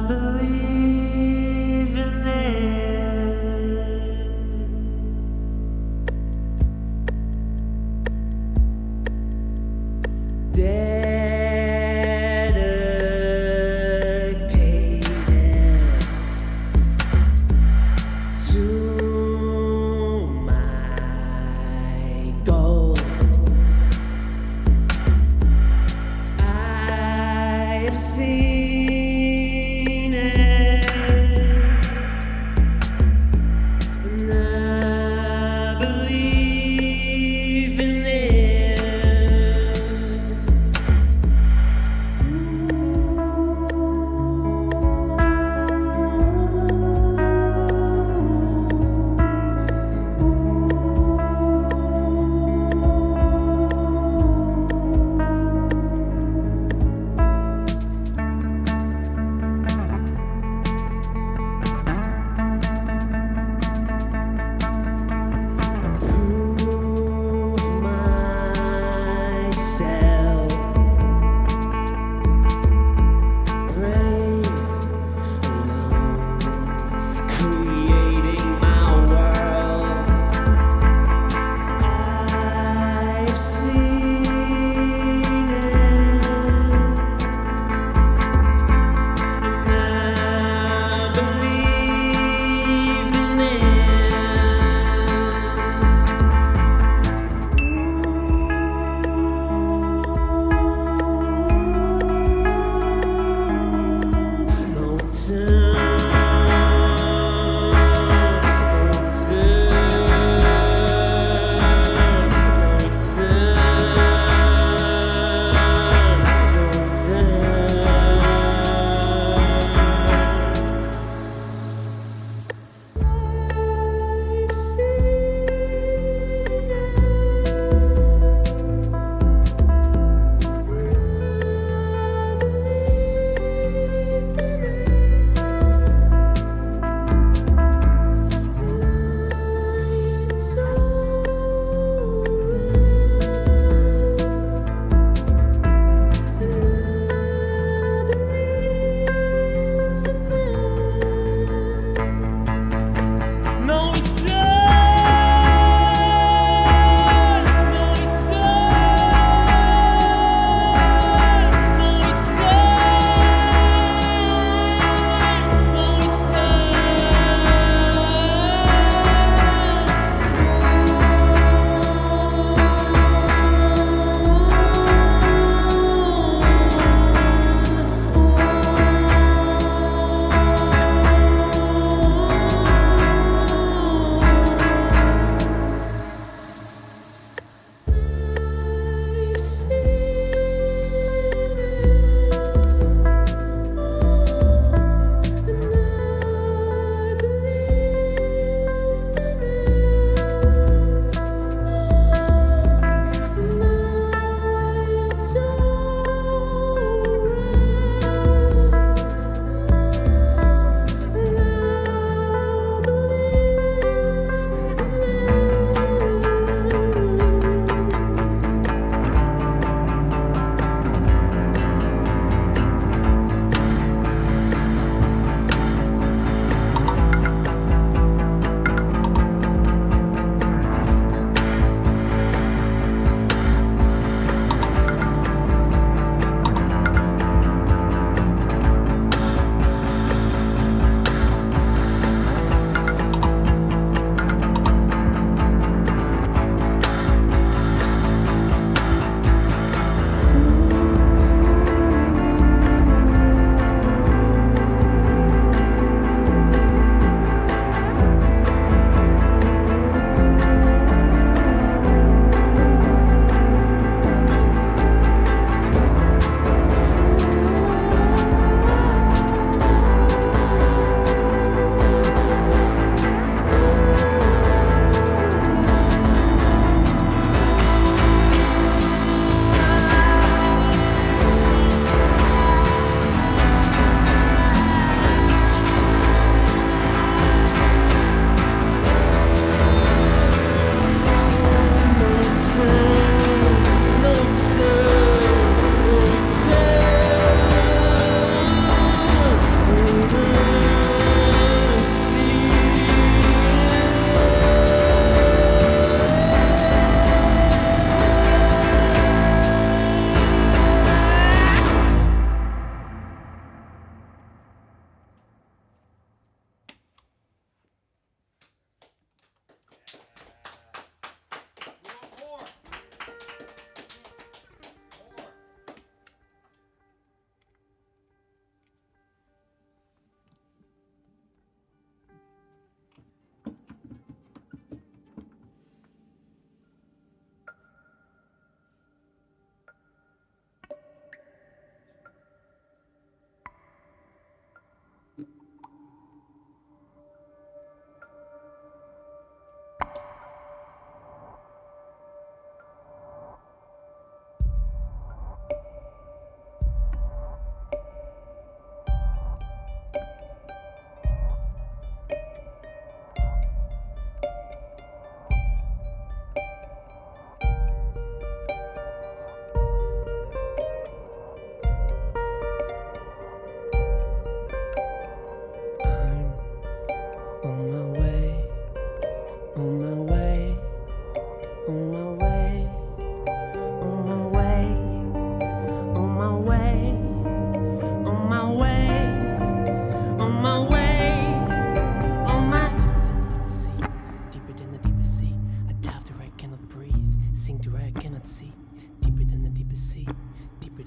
believe in it.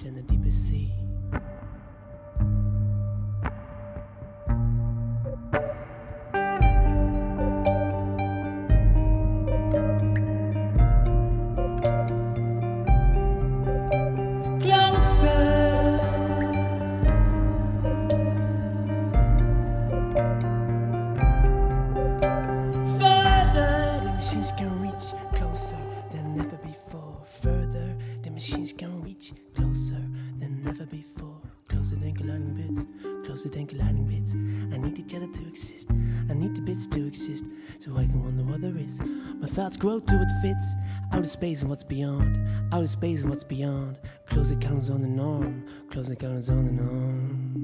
than the deepest sea. Thoughts grow to it fits. Outer space and what's beyond. Outer space and what's beyond. Close encounters on the norm. Close encounters on the norm.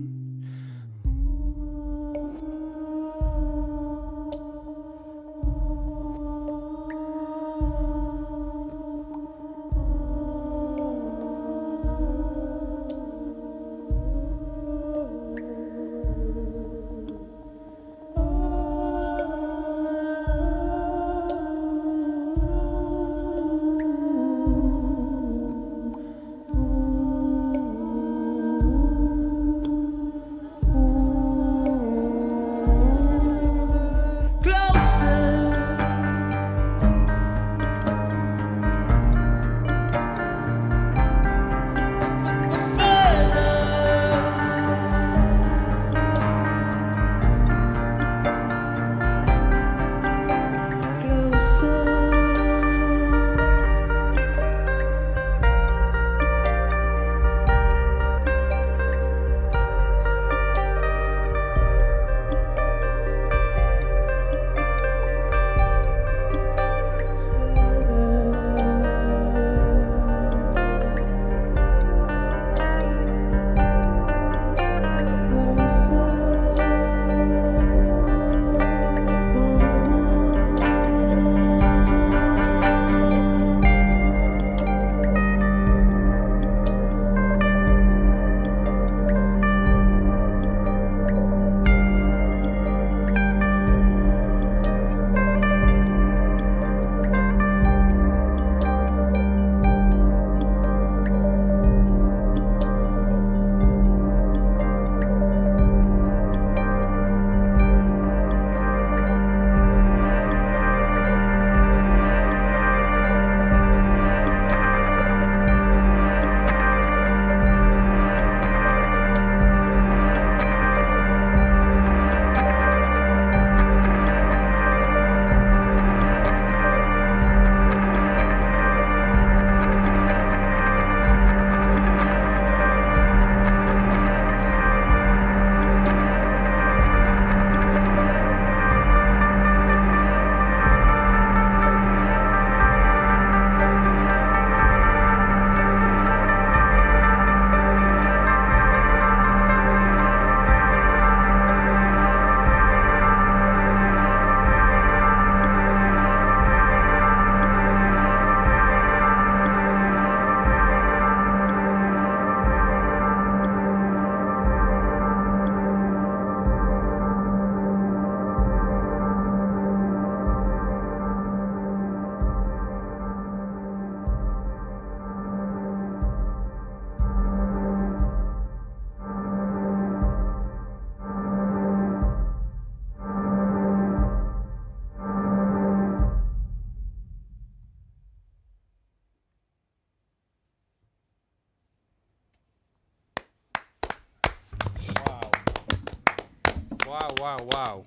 Wow.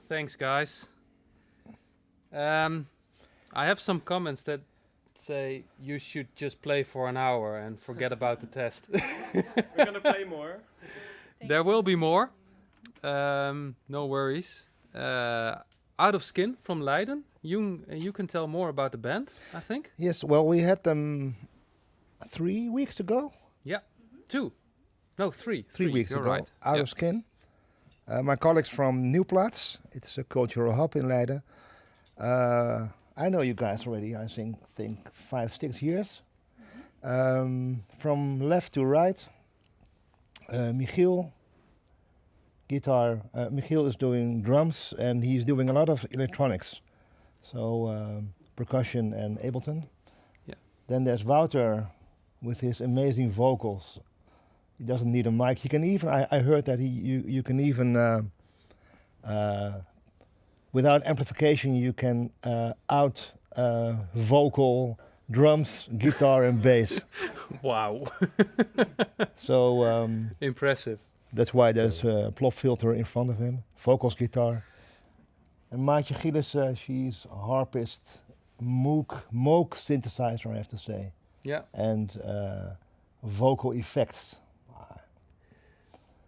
Thanks, guys. I have some comments that say you should just play for an hour and forget about the test. We're gonna play more. There will be more. No worries. Out of Skin from Leiden. You can tell more about the band, I think. Yes, well, we had them 3 weeks ago. Yeah, 2. No, 3. 3 weeks you're ago. right. Out of Skin. My colleagues from Nieuwplaats. It's a cultural hub in Leiden. I know you guys already, I think 5-6 years. From left to right, Michiel, guitar. Michiel is doing drums and he's doing a lot of electronics. So percussion and Ableton. Yeah. Then there's Wouter with his amazing vocals. He doesn't need a mic. He can even. I heard that you can even without amplification you can out vocal drums, guitar, and bass. Wow. So Impressive. that's why there's a plop filter in front of him. Vocals, guitar. And Maatje Gillis, she's a harpist, Moog synthesizer, I have to say, Yeah. and vocal effects.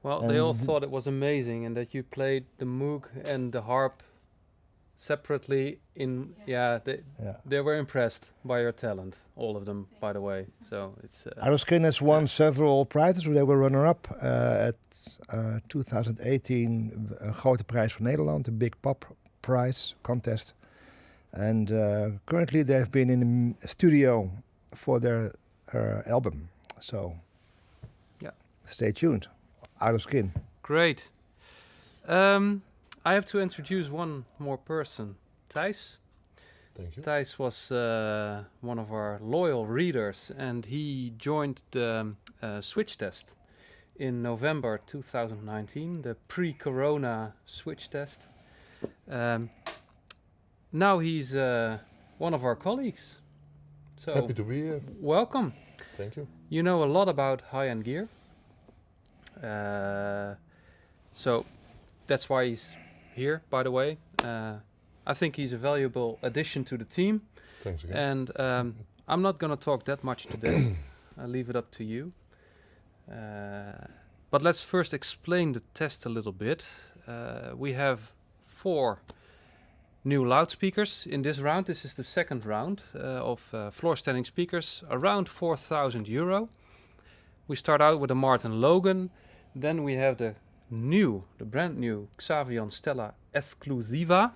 Well, they all And thought it was amazing, and that you played the Moog and the harp separately. Yeah. They were impressed by your talent, all of them, by the way. So it's Aeroskin has won several prizes. They were runner-up at 2018 Grote Prijs van Nederland, the Big Pop Prize contest. And currently they've been in the studio for their album. So Yeah. stay tuned. Aeroskin. great. I have to introduce one more person, Thijs. Thank you. Thijs was one of our loyal readers, and he joined the switch test in November 2019, the pre-corona switch test. Now he's one of our colleagues. So Happy to be here. welcome. Thank you. You know a lot about high-end gear. So that's why he's here, by the way. I think he's a valuable addition to the team. Thanks again. And I'm not going to talk that much today. I'll leave it up to you. But let's first explain the test a little bit. We have 4 new loudspeakers in this round. This is the second round of floor-standing speakers, around €4,000. We start out with a Martin Logan. Then we have the brand new Xavian Stella Esclusiva.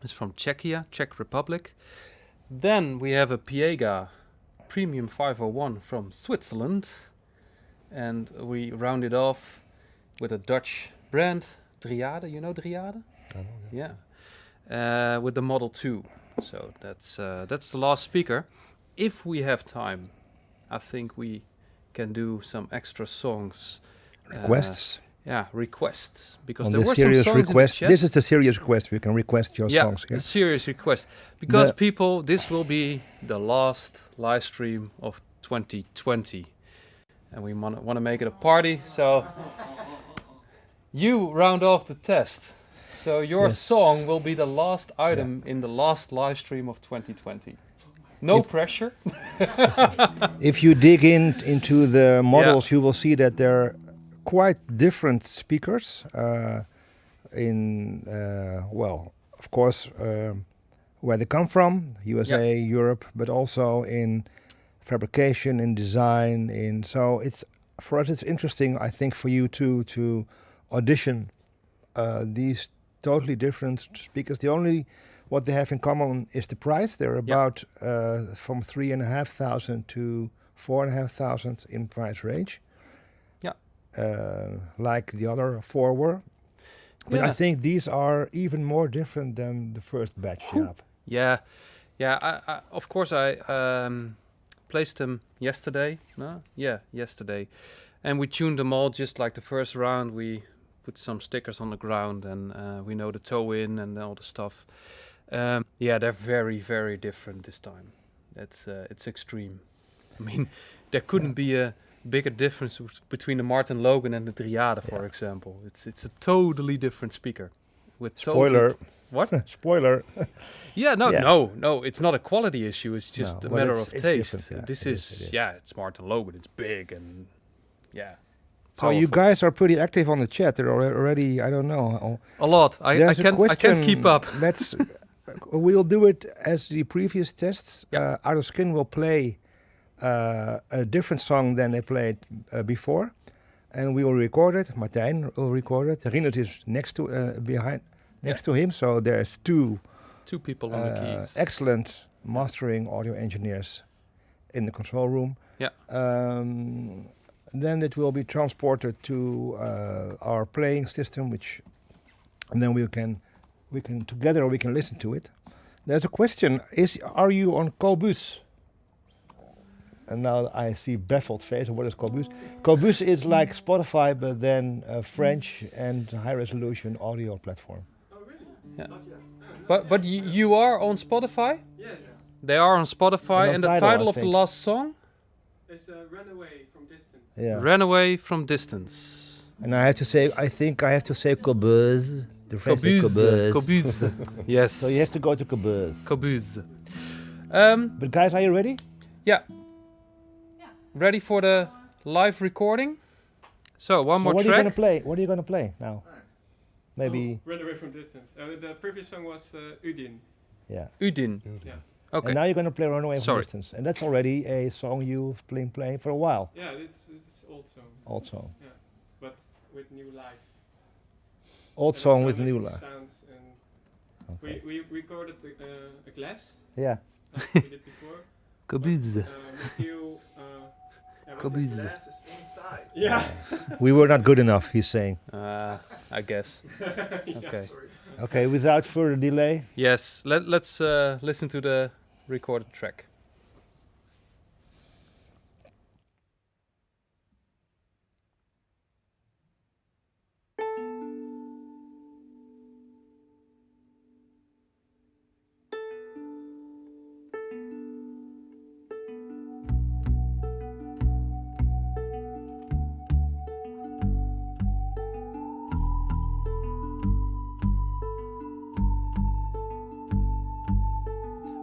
It's from Czechia, Czech Republic. Then we have a Piega Premium 501 from Switzerland. And we round it off with a Dutch brand, Driade. You know Driade? I know, yeah. Yeah. With the Model 2. So that's the last speaker. If we have time, I think we can do some extra songs. Requests. Requests. Because On there the were some serious songs in the request. chat. This is the serious request. We can request your songs here. A serious request. Because The- people, this will be the last live stream of 2020. And we want to make it a party. So you round off the test. So your Yes. song will be the last item in the last live stream of 2020. No pressure. If you dig into the models, you will see that they're quite different speakers. Of course, where they come from, USA, Europe, but also in fabrication, in design. So it's for us, it's interesting, I think, for you to audition these totally different speakers. What they have in common is the price. They're about from 3,500 to 4,500 in price range. Yeah. Like the other 4 were. But Yeah. I think these are even more different than the first batch. Jaap. Yeah. I of course, I placed them yesterday. No? Yeah, yesterday. And we tuned them all just like the first round. We put some stickers on the ground, and we know the toe in and all the stuff. They're very, very different this time. It's extreme. I mean, there couldn't be a bigger difference between the Martin Logan and the Driade, for example. It's a totally different speaker. With Spoiler. What? Spoiler. No, it's not a quality issue. It's just a but matter it's- of it's taste. different, yeah. This It is, is. it's Martin Logan. It's big and So you powerful. guys are pretty active on the chat. They're already, I don't know. A lot. I There's a can't question. keep up. Let's. We'll do it as the previous tests. Yeah. Aeroskin will play a different song than they played before, and we will record it. Martijn will record it. Rinus is next to to him. So there's 2 Two people on the keys. excellent mastering audio engineers in the control room. Yeah. Then it will be transported to our playing system, and then we can together we can listen to it. There's a question: are you on Qobuz? And now I see baffled face. What is Qobuz? Qobuz is like Spotify, but then French and high resolution audio platform. Oh, really? Yeah. Not yet. But you are on Spotify? Yeah, yeah. They are on Spotify, And on and the Tidal, title I of the think. last song? It's Runaway from Distance. Yeah. Ran Away from Distance. And I have to say, I think I have to say Qobuz. The French say Qobuz. Qobuz. Yes. So you have to go to Qobuz. Qobuz. But guys, are you ready? Yeah. Ready for the live recording? So one more What are track. you gonna play? What are you gonna play now? Maybe. Oh, Runaway from Distance. The previous song was Udin. Yeah. Udin. Yeah. Okay. And now you're gonna play Runaway from Sorry. Distance, and that's already a song you've been playing for a while. Yeah, it's old song. Old song. Yeah, but with new life. Old And song it with sounded new like life. sounds and Okay. we recorded a glass Yeah. like we did before. Qobuz. With new. Qobuz. Glasses inside. Yeah. We were not good enough, he's saying. I guess. Okay. Okay, without further delay. Yes. Let's listen to the recorded track.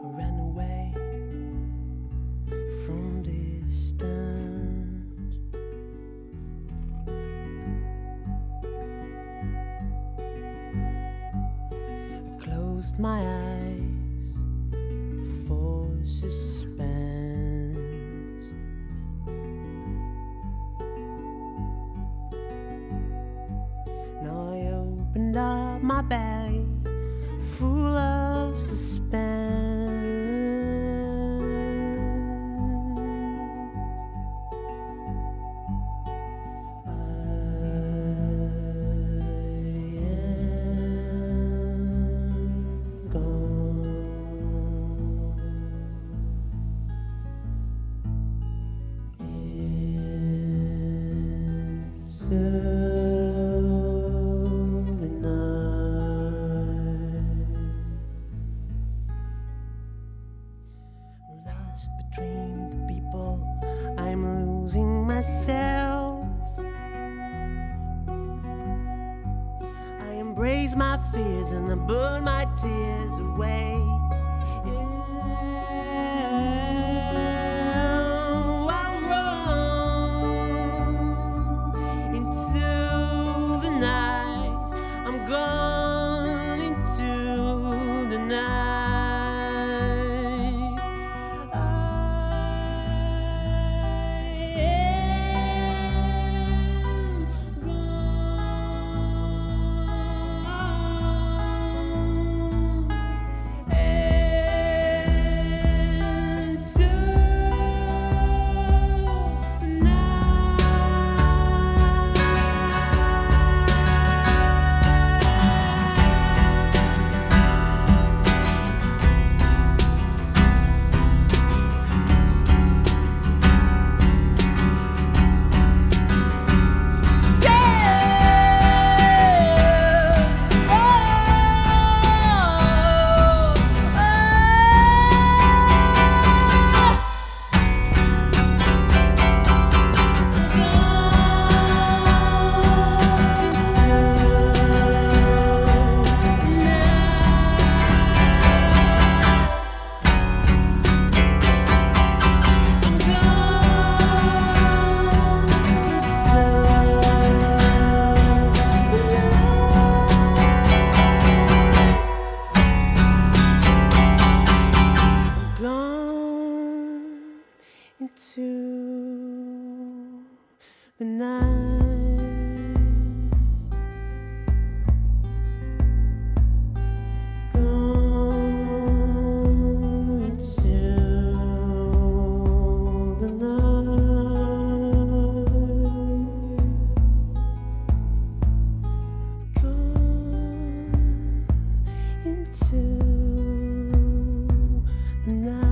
I ran away from distance. I closed my eyes for suspense. Now I opened up my bag full of suspense. Lost between the people, I'm losing myself. I embrace my fears and I burn my tears away. I'll run into the night. I'm gone into the night. I am the night. Gone into the night. Gone into the night.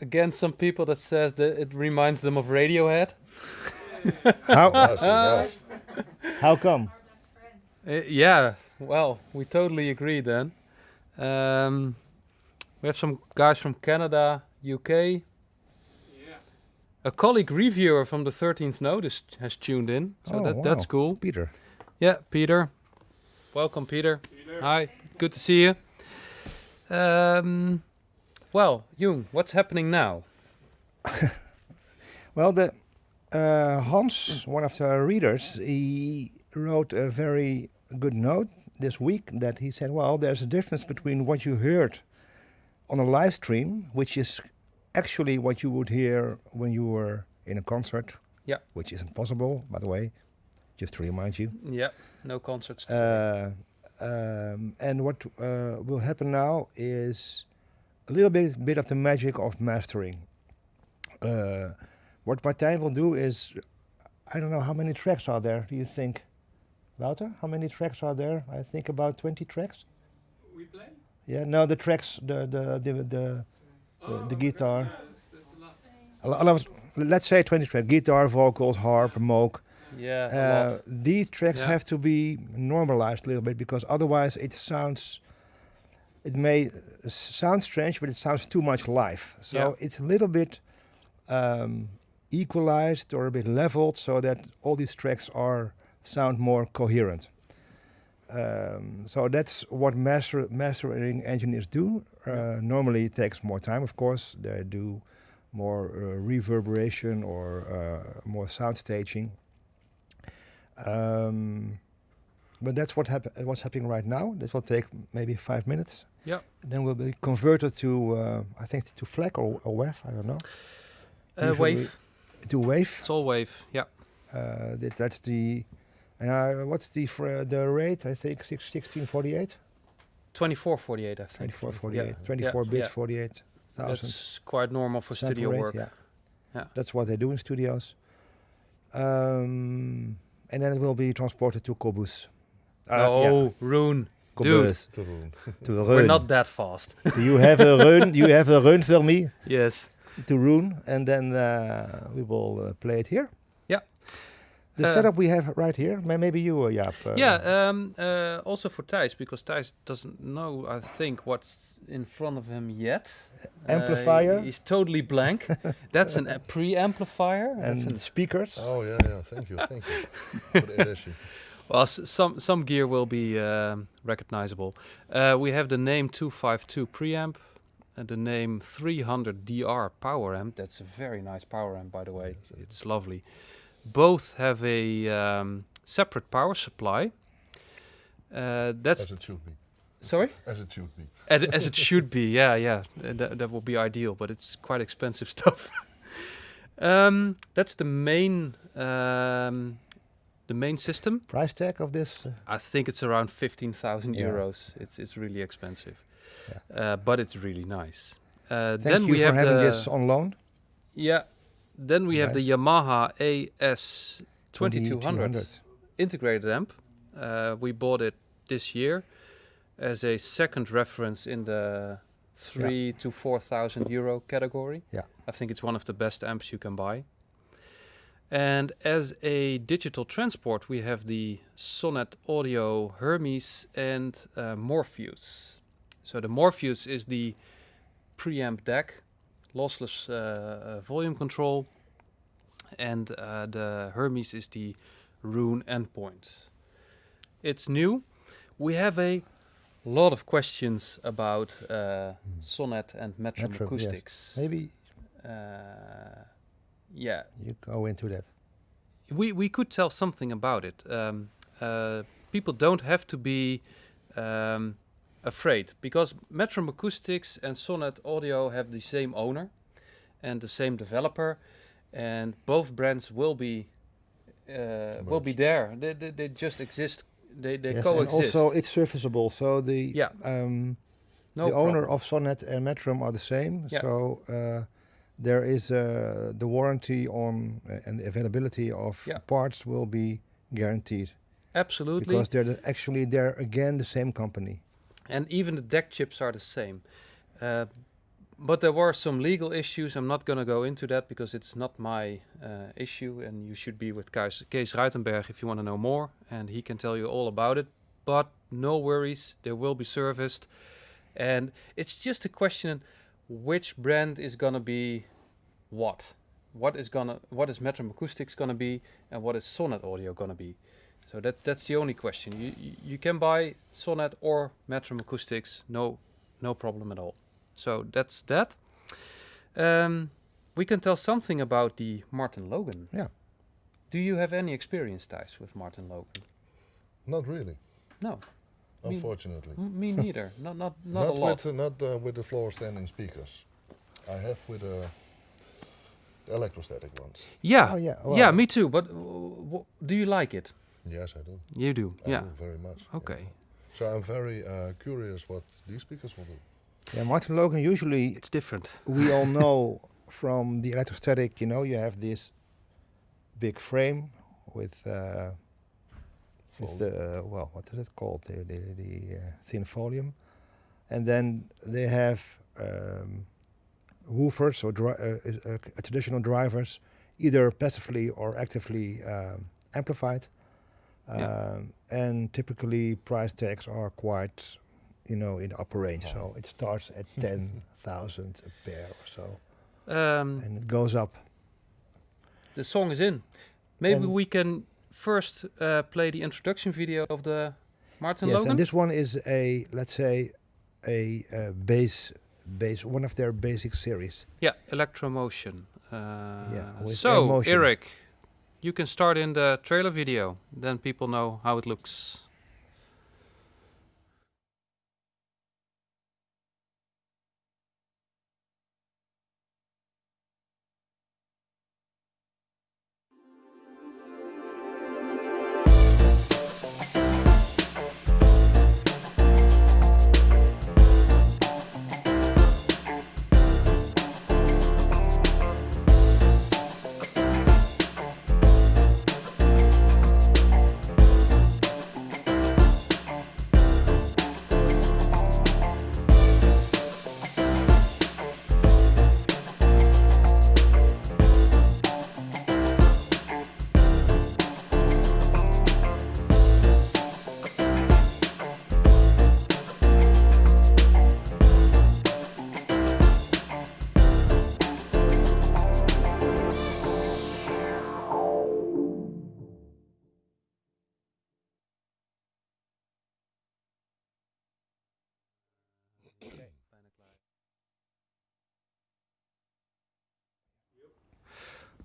Again, some people that says that it reminds them of Radiohead. How Yes, yes. how come? Yeah, well, we totally agree then. We have some guys from Canada, UK. Yeah. A colleague reviewer from the 13th Node has tuned in, so Oh, that's wow. cool. Peter. Yeah, Peter. Welcome, Peter. Peter. Hi, good to see you. Well, Jung, what's happening now? Well, the Hans, one of the readers, he wrote a very good note this week that he said, well, there's a difference between what you heard on a live stream, which is actually what you would hear when you were in a concert, Yeah. which isn't possible, by the way, just to remind you. Yeah, no concerts. And what will happen now is a little bit of the magic of mastering. What Martijn will do is, I don't know how many tracks are there. Do you think, Wouter? How many tracks are there? I think about 20 tracks. We play? Yeah, no, the tracks, the guitar. Yeah, that's a lot. A lot of, let's say 20 tracks: guitar, vocals, harp, moog. Yeah, a lot. These tracks Yeah. have to be normalized a little bit because otherwise it may sound strange, but it sounds too much live. So Yeah. it's a little bit equalized or a bit leveled so that all these tracks sound more coherent. So that's what mastering engineers do. Normally it takes more time, of course. They do more reverberation or more sound staging. But that's what's happening right now. This will take maybe 5 minutes. Yeah. Then we'll be converted to, I think, to FLAC or WAV. I don't know. Usually Wave. To WAV. It's all wave. Yeah. That's the. And what's the rate? I think 1648. 2448, I think. 2448. Yeah. 24 Yeah. bits, Yeah. 48,000. That's quite normal for sample studio rate, work. Yeah. Yeah. That's what they do in studios. And then it will be transported to Cobus. Rune. Cobus. To Roen. To We're Reun. not that fast. Do you have a Reun? You have a Reun for me Yes. to Reun, and then we will play it here. Yeah. The setup we have right here. Maybe you, Jaap. Also for Thijs, because Thijs doesn't know, I think, what's in front of him yet. Amplifier. He's totally blank. That's a pre-amplifier. That's And speakers. Oh, yeah. Thank you. For the addition. Well, some gear will be recognizable. We have the name 252 preamp and the name 300 DR power amp. That's a very nice power amp, by the way. It's lovely. Both have a separate power supply. That's As it should be. sorry. As it should be. As it should be, yeah. That will be ideal, but it's quite expensive stuff. That's the main system. Price tag of this. I think it's around 15,000 Yeah. euros. It's really expensive, Yeah. but it's really nice. Thank Then you we for have having the this on loan. Then we have the Nice. Yamaha AS 2200 2200. integrated amp. We bought it this year as a second reference in the 3 to 4,000 euro category. Yeah. I think it's one of the best amps you can buy. And as a digital transport, we have the Sonnet Audio Hermes and Morpheus. So the Morpheus is the preamp DAC, lossless volume control, and the Hermes is the Rune endpoint. It's new. We have a lot of questions about Sonnet and Metrum Metrum, acoustics. Maybe Yeah, you go into that. we could tell something about it. People don't have to be afraid, because Metrum Acoustics and Sonnet Audio have the same owner and the same developer, and both brands will be there. They just exist. They Yes, and coexist. also it's serviceable. So the No the owner problem. of Sonnet and Metrum are the same. Yeah. So there is the warranty on and the availability of Yeah. parts will be guaranteed Absolutely. because they're actually again the same company. and even the deck chips are the same. But there were some legal issues. I'm not going to go into that because it's not my issue, and you should be with Kees Ruitenberg if you want to know more, and he can tell you all about it. But no worries, they will be serviced, and it's just a question which brand is going to be what. What is Metrum Acoustics going to be, and what is Sonnet Audio going to be? So that's the only question. You can buy Sonnet or Metrum Acoustics, no problem at all. So that's that. We can tell something about the Martin Logan. Yeah. Do you have any experience, Thijs, with Martin Logan? Not really, No. unfortunately. Me neither. Not a Not lot. with the floor standing speakers. I have with the electrostatic ones. Yeah. Oh, yeah. Yeah, Well, me too. But do you like it? Yes, I do. You do. I Yeah. do very much. yeah. Okay. So I'm very curious what these speakers will do. Yeah, Martin Logan, usually It's different. we all know from the electrostatic, you have this big frame with the, what is it called? The thin volume. And then they have woofers or traditional drivers, either passively or actively amplified. Yeah. And typically price tags are quite, in the upper range. So it starts at 10,000 a pair or so, and it goes up. The song is in. Maybe And- we can first play the introduction video of the Martin Yes, Logan. and this one is let's say, a bass, one of their basic series. Yeah, Electromotion. with So, Airmotion. Eric, you can start in the trailer video. Then people know how it looks.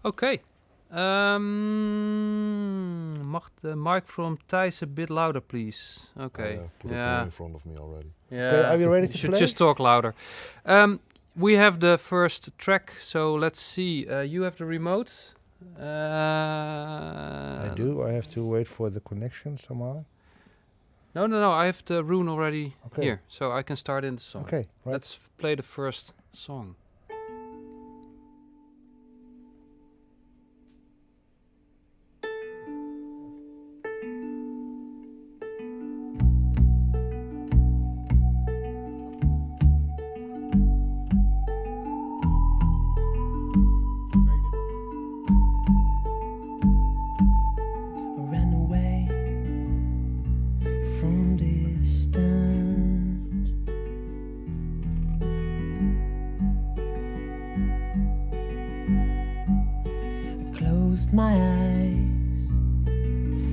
Okay. Mag the mic from Thijs a bit louder, please? Okay. I put it Yeah. in front of me already. Yeah. Okay, are we ready You to should play? just talk louder. We have the first track, so let's see. You have the remote. I do. I have to wait for the connection somehow. No. I have the rune already Okay. here, so I can start in the song. Okay, right. Let's play the first song. I ran away from distance. I closed my eyes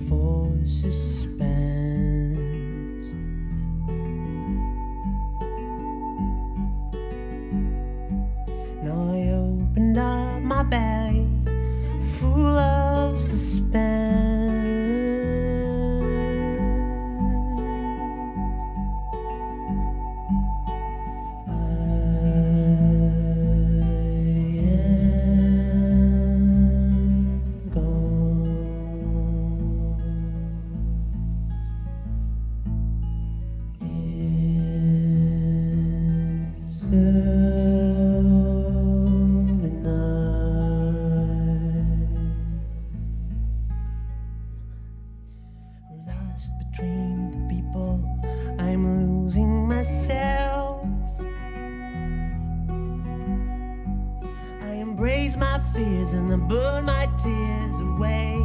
for suspense. Now I opened up my bag full of suspense. I am gone. ease my fears and I burn my tears away.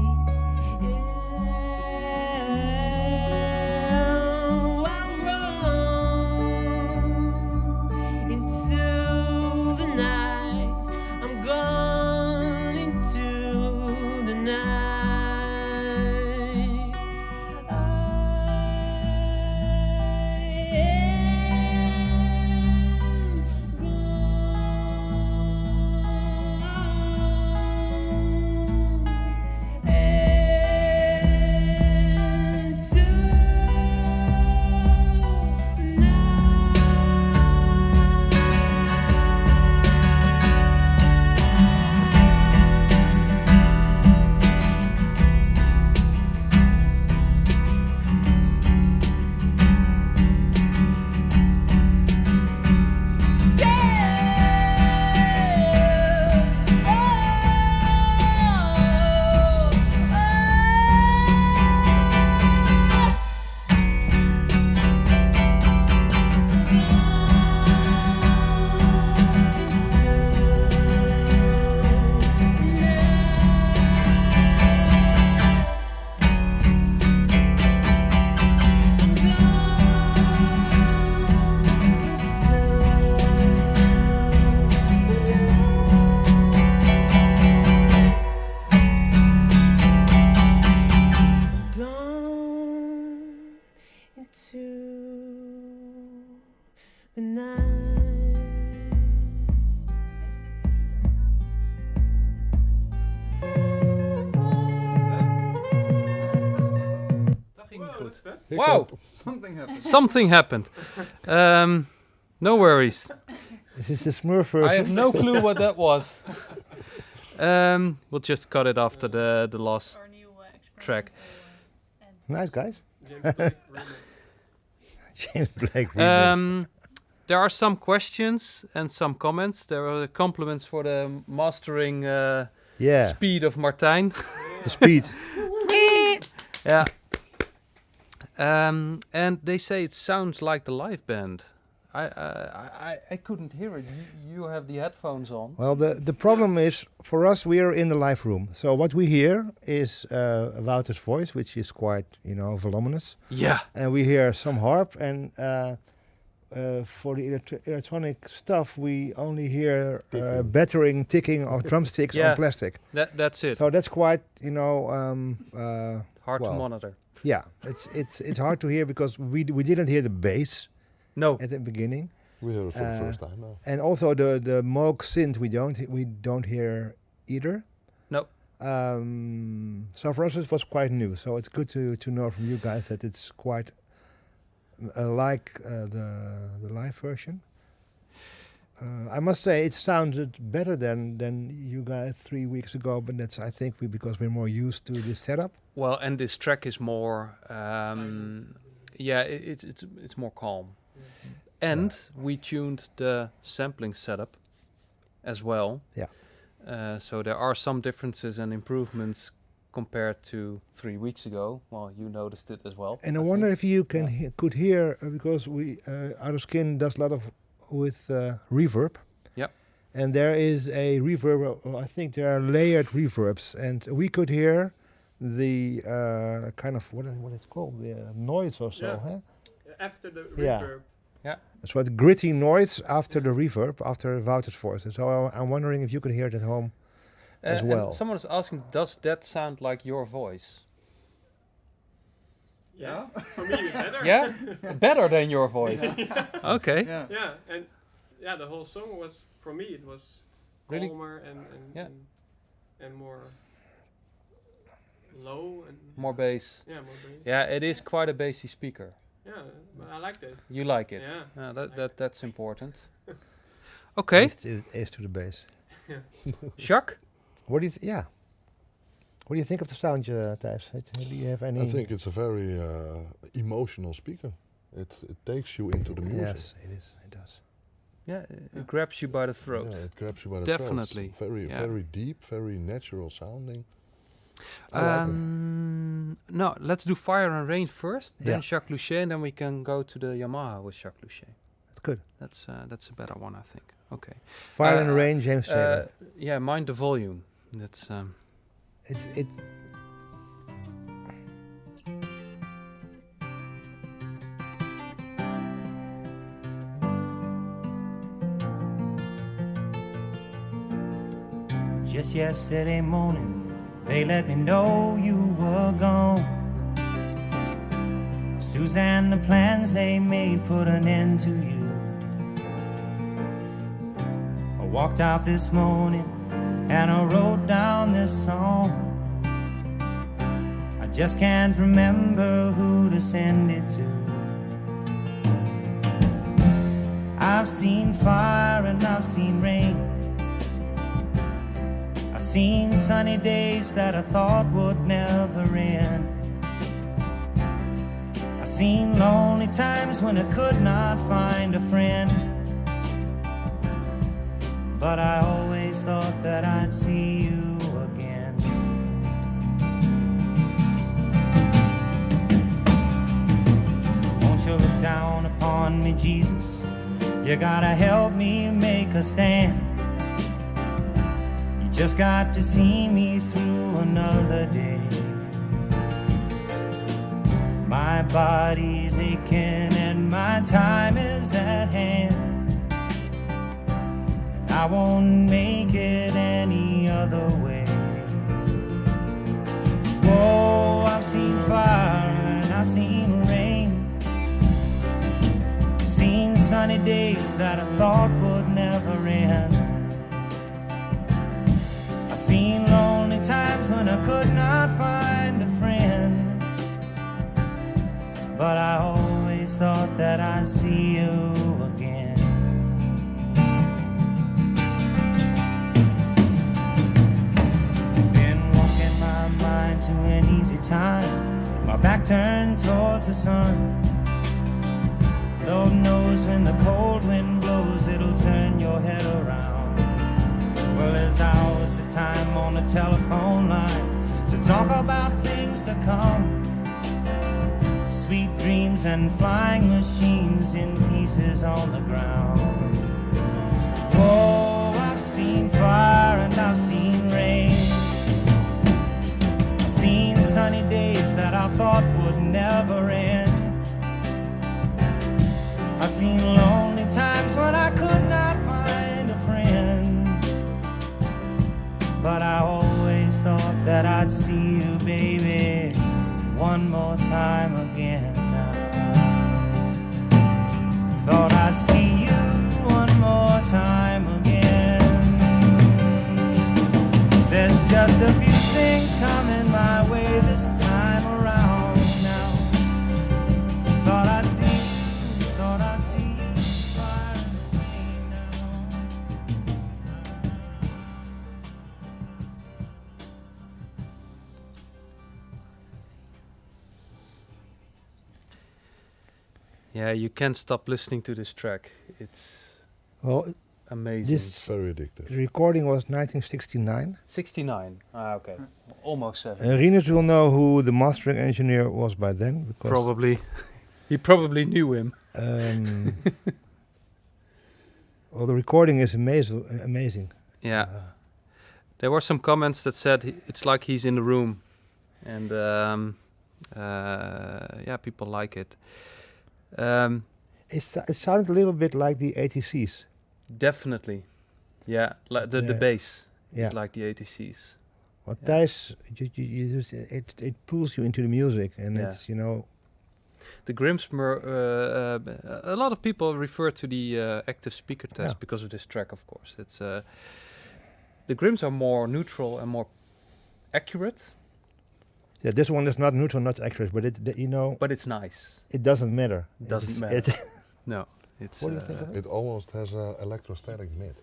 I'll run into the night. I'm gone into the night. I the night. Dat ging niet goed. Hiccup. Wow, Something happened. something happened. No worries. This is the Smurf version. I have no clue what that was. We'll just cut it after the last Our new track. Nice, guys. James Blake remix. James Blake. remix. There are some questions and some comments. There are compliments for the mastering Yeah, speed of Martijn. the speed. Yeah. And they say it sounds like the live band. I couldn't hear it. You have the headphones on. Well, the problem is, for us, we are in the live room. So what we hear is Wouter's voice, which is quite, voluminous. Yeah. And we hear some harp. And for the electronic stuff, we only hear battering, ticking of drumsticks Yeah. on plastic. That's it. So that's quite, Hard to well, monitor. yeah, it's hard to hear because we didn't hear the bass No. at the beginning. We hear it for the first time now. And also the Moog synth we don't hear either. No. So for us it was quite new. So it's good to know from you guys that it's quite like the live version. I must say it sounded better than you guys 3 weeks ago, but that's I think because we're more used to this setup. Well, and this track is more, it's more calm. And we tuned the sampling setup as well. Yeah. So there are some differences and improvements compared to 3 weeks ago. Well, you noticed it as well. And I wonder if you could hear because we Out of Skin does a lot of with reverb. Yep. And there is a reverb. I think there are layered reverbs, and we could hear the kind of what it's called, the noise or so. Yeah. Huh? After the Yeah. reverb. It's what gritty noise after the reverb, after Wouter's voice. So I'm wondering if you could hear it at home as and well. someone is asking, does that sound like your voice? Yeah. For me, better. Yeah? Better than your voice. Okay. Yeah, and the whole song was, for me, it was Really? calmer Yeah. and more low and More bass. more bass. Yeah, it is quite a bassy speaker. Yeah, but I liked it. You like it? Yeah. That's important. Okay. Ace to the bass. Jacques? What do you What do you think of the sound, Thijs? Do you have any? I think it's a very emotional speaker. It takes you into the music. Yes, it is. It does. Yeah, it grabs you by the throat. Yeah, it grabs you by the Definitely. throat. Very, Yeah. very deep, very natural sounding. I like it. No, let's do Fire and Rain first, then Yeah. Jacques Luchet, and then we can go to the Yamaha with Jacques Luchet. good. That's a better one, I think. Okay. Fire and Rain, James Taylor. Yeah, mind the volume. That's It's Just yesterday morning, they let me know you were gone. Suzanne, the plans they made put an end to you. I walked out this morning and I wrote down this song. I just can't remember who to send it to. I've seen fire and I've seen rain. I've seen sunny days that I thought would never end. I've seen lonely times when I could not find a friend. But I always thought that I'd see you again. Won't you look down upon me, Jesus? You gotta help me make a stand. You just got to see me through another day. My body's aching and my time is at hand. I won't make it any other way. Whoa, I've seen fire and I've seen rain. Seen sunny days that I thought would never end. I've seen lonely times when I could not find a friend. But I always thought that I'd see you again. Been walking my mind to an easy time, my back turned towards the sun. Lord knows when the cold wind blows, it'll turn your head around. Well, there's hours of time on the telephone line to talk about things to come. Sweet dreams and flying machines in pieces on the ground. Whoa, I've seen fire and I've seen rain. I've seen sunny days that I thought would never end. I've seen lonely times when I could not find a friend. But I always thought that I'd see you, baby, one more time again. Thought I'd see you one more time again. There's just a few things coming my way this time around now. Thought I'd see you, thought I'd see you fire and rain now. yeah, you can't stop listening to this track. It's well. amazing. It's very addictive. The recording was 1969. 69. Ah, okay. Almost 7. Rinus will know who the mastering engineer was by then, because Probably. He probably knew him. well, the recording is amazing. Yeah. There were some comments that said it's like he's in the room. And yeah, people like it. It sounded a little bit like the ATCs. Definitely. Yeah, like the bass Yeah. is like the ATCs. Well, Yeah. Thijs, you just, it pulls you into the music, and Yeah. it's, you know, The Grimsmer, a lot of people refer to the active speaker test Yeah. because of this track, of course. It's the Grims are more neutral and more accurate, yeah, this one is not neutral, not accurate, but you know, but it's nice. it doesn't matter. Doesn't It's- matter. it- No, it's What do you think of it? It almost has an electrostatic mid.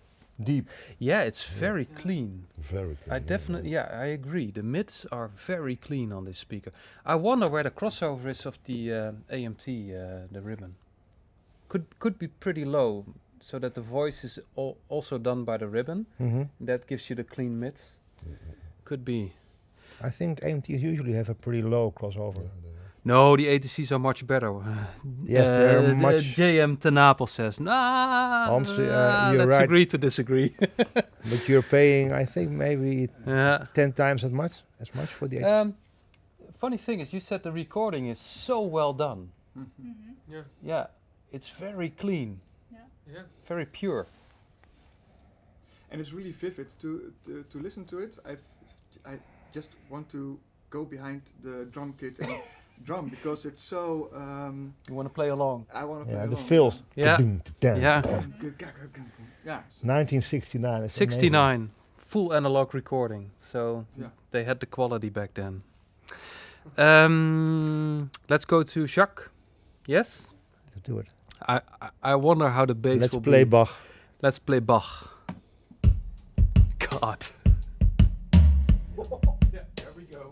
deep. yeah, it's very clean. Very clean. I definitely, yeah, I agree. The mids are very clean on this speaker. I wonder where the crossover is of the AMT, the ribbon. Could be pretty low, so that the voice is also done by the ribbon. That gives you the clean mids. Could be. I think AMTs usually have a pretty low crossover. No, the ATCs are much better. Yes, they're the much. JM Tenapel says, nah, Hans, you're let's right. agree to disagree. But you're paying, I think, maybe Yeah. 10 times as much for the ATC. Funny thing is, you said the recording is so well done. Yeah. Yeah, it's very clean, Yeah. very pure. And it's really vivid to listen to it. I just want to go behind the drum kit and drum because it's so. You want to play along? I want to play Yeah, the along, fills. Yeah. Dun, dun, Yeah. dun. Yeah. 1969. It's 69, full analog recording. So Yeah. they had the quality back then. Let's go to Jacques. Yes? amazing. Do it. I wonder how the bass Let's will play be. Bach. Let's play Bach. God. Yeah. There we go.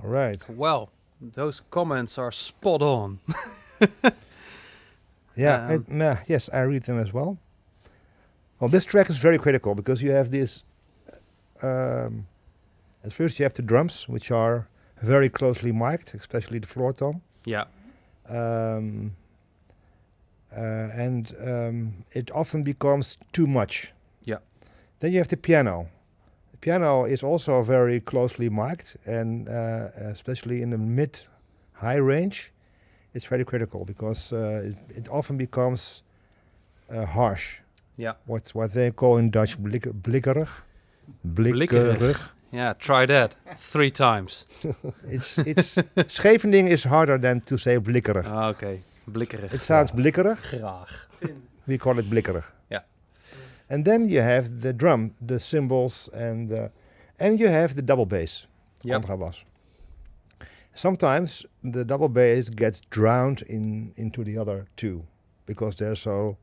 Right. Well, those comments are spot on. Yeah. Yes, I read them as well. Well, this track is very critical because you have this. At first, you have the drums, which are very closely mic'd, especially the floor tom. Yeah. And it often becomes too much. Yeah. Then you have the piano. The piano is also very closely mic'd, and especially in the mid-high range, it's very critical because it often becomes harsh. Yeah. What they call in Dutch blikkerig. Blikkerig. Yeah, try that 3 times. It's Scheveningen is harder than to say blikkerig. Okay, blikkerig. It sounds blikkerig. Graag. We call it blikkerig. Yeah. And then you have the drum, the cymbals, and you have the double bass, Yep. contrabass. Sometimes the double bass gets drowned into the other two because they're so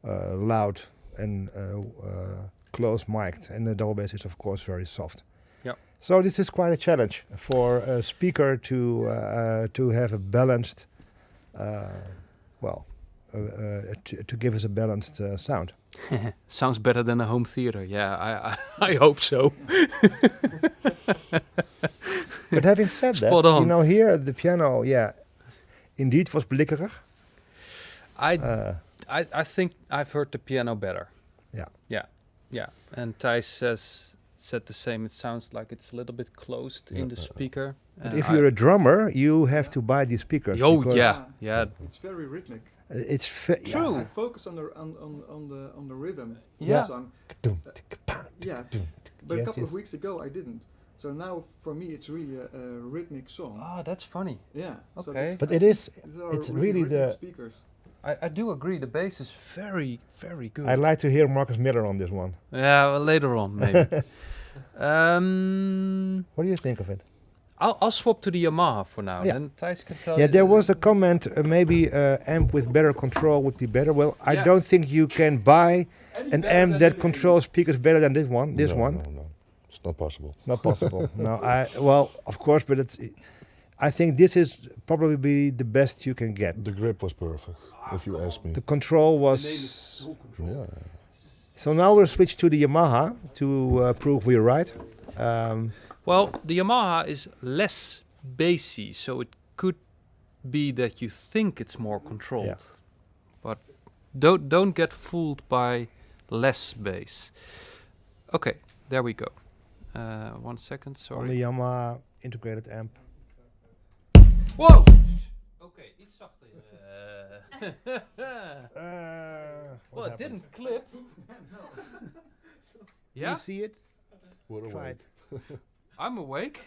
loud and close mic'd, and the double bass is of course very soft. Yep. So this is quite a challenge for a speaker to have a balanced well, to give us a balanced sound. Sounds better than a home theater. Yeah, I hope so. But having said that, Spot on. you know, here the piano, indeed was blikkerig. I think I've heard the piano better. Yeah. And Thijs said the same. It sounds like it's a little bit closed in the speaker. But if you're a drummer, you have to buy these speakers. Oh because yeah. It's very rhythmic. It's True. I focus on the rhythm of Yeah. the song. Yeah, but a couple of weeks ago I didn't. So now for me it's really a rhythmic song. Ah, that's funny. Yeah. So Okay. this- But it is. these are It's really rhythmic the. speakers. I do agree. The bass is very, very good. I'd like to hear Marcus Miller on this one. Yeah, well, later on maybe. What do you think of it? I'll swap to the Yamaha for now. Yeah. Then Thijs can tell Yeah, you. there was a comment. Maybe amp with better control would be better. Well, I Yeah. don't think you can buy an amp that controls speakers better than this one. This No, one, No. It's not possible. not possible. No, well, of course, but I think this is probably the best you can get. The grip was perfect, if you ask me. The control was. Yeah. So now we'll switch to the Yamaha to prove we're right. Well, the Yamaha is less bassy, so it could be that you think it's more controlled. Yeah. But don't get fooled by less bass. Okay, there we go. 1 second, On sorry. the Yamaha integrated amp. Whoa! Okay, iets zachter. Well, it didn't clip. Do Yeah, you see it? What a Try way. it. I'm awake.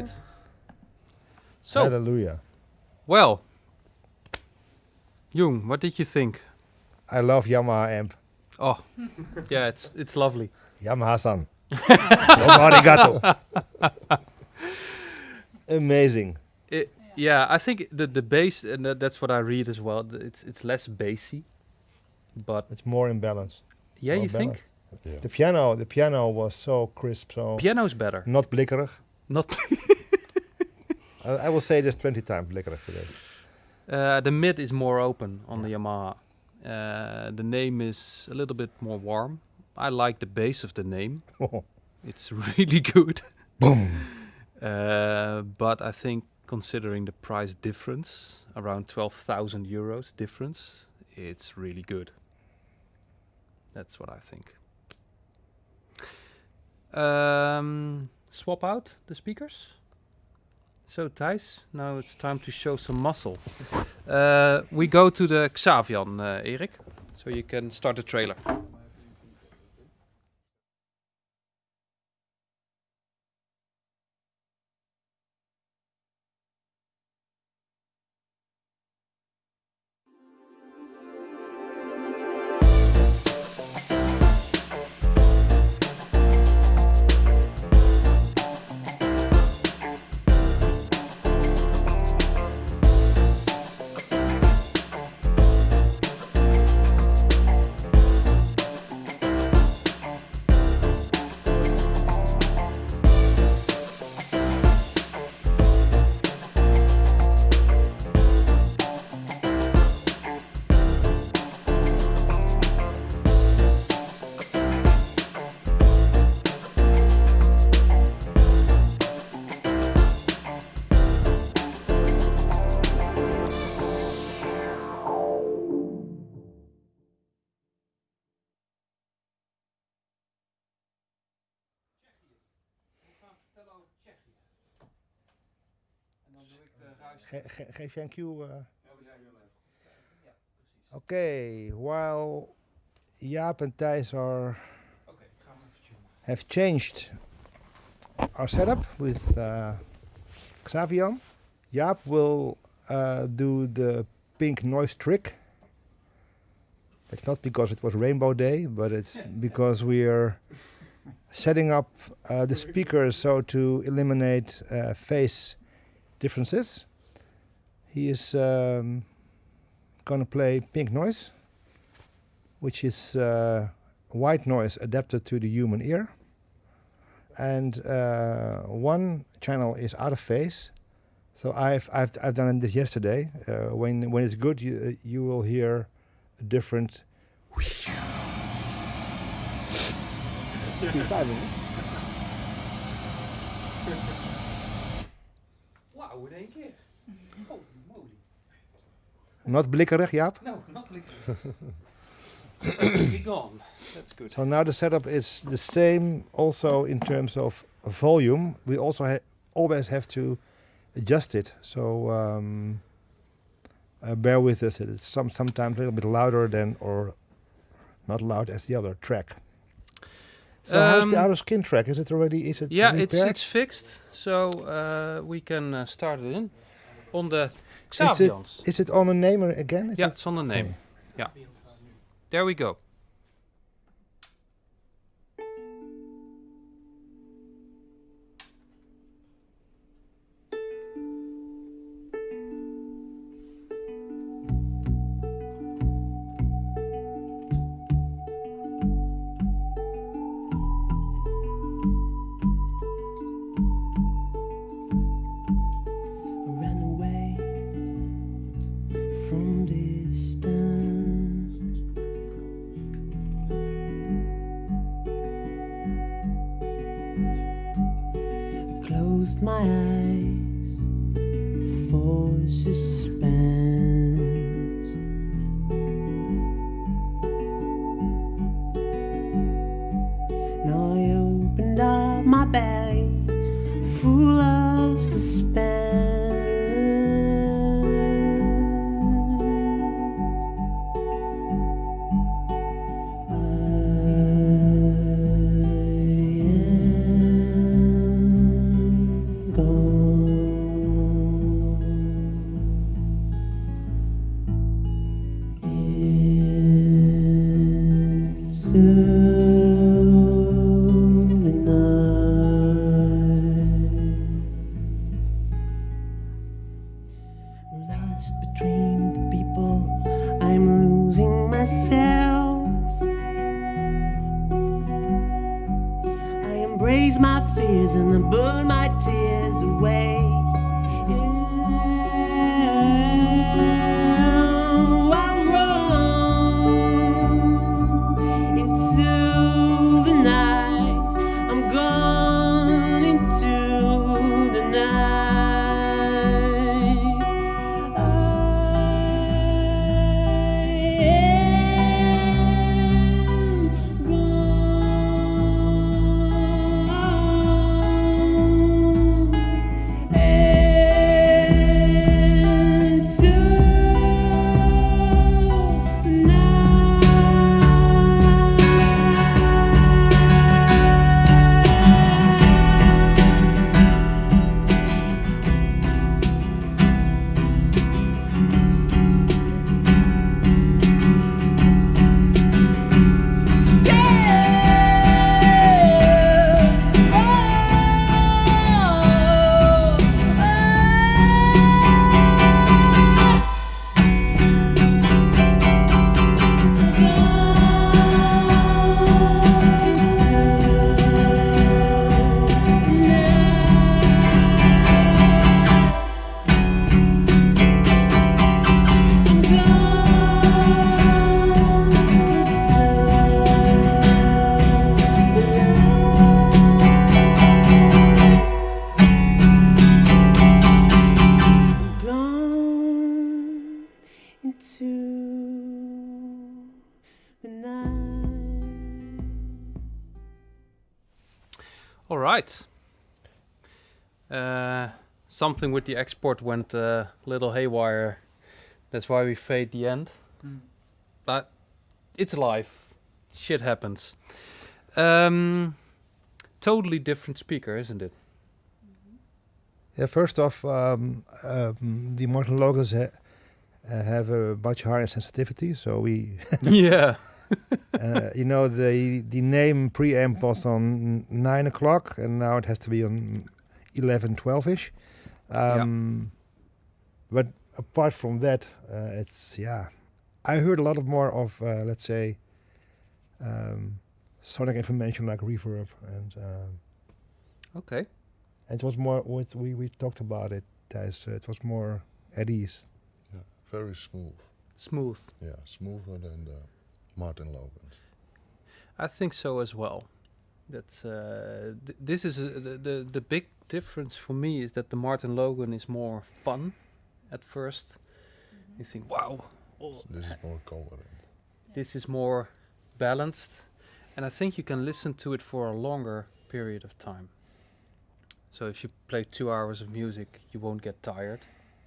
right. So, Hallelujah. well, Jung, what did you think? I love Yamaha amp. Oh, yeah, it's lovely. Yamaha-san. Domo arigato. Amazing. Yeah, I think the bass, and that's what I read as well. It's less bassy, but It's more in balance. yeah, More you think Yeah. The piano was so crisp, so piano's better? not blikkerig. Not I will say this 20 times blikkerig today. the mid is more open on the Yamaha. The name is a little bit more warm. I like the bass of the name. It's really good. Boom. But I think considering the price difference, around 12,000 euros difference, it's really good. That's what I think. Swap out the speakers. So Thijs, now it's time to show some muscle. We go to the Xavian, Erik, so you can start the trailer. Geef jij een cue? Okay, while Jaap and Thijs have changed our setup with Xavian, Jaap will do the pink noise trick. It's not because it was Rainbow Day, but it's because we are setting up the speakers so to eliminate phase differences. He is going to play pink noise, which is white noise adapted to the human ear. And one channel is out of phase. So I've done this yesterday. When it's good, you will hear a different. Wow, in één keer. Holy moly. Not blikkerig, Jaap? No, not blikkerig. Be gone. That's good. So now the setup is the same also in terms of volume. We also always have to adjust it. So bear with us. It's sometimes a little bit louder than or not loud as the other track. So how's the outer skin track? Is it already? Is it? Yeah, repaired? it's fixed. So we can start it in on the Xavians. Is it on the name again? Yeah, it's on the name. Okay. Yeah. There we go. Ran away from distance. Closed my eyes for suspense. Now I opened up my bag full of suspense. I am gone. ease my fears and then burn my tears away. I'll run into the night. I'm gone into the night. I am gone into the All right. Something with the export went a little haywire. That's why we fade the end. But it's live. Shit happens. Totally different speaker, isn't it? Yeah, first off, the Martin Logans have a much higher sensitivity, so we, Yeah. you know, the name preamp was on 9 o'clock, and now it has to be on 11, 12-ish. But apart from that, it's, I heard a lot of more of, let's say, sonic information like reverb, and Okay. it was more what we talked about it, Thijs. It was more at ease. Yeah, very smooth. Smooth. Yeah, smoother than the Martin Logans. I think so as well. That's this is the big difference for me is that the Martin Logan is more fun at first. You think, wow, So this is more coherent. this is more balanced, and I think you can listen to it for a longer period of time. So if you play 2 hours of music, you won't get tired.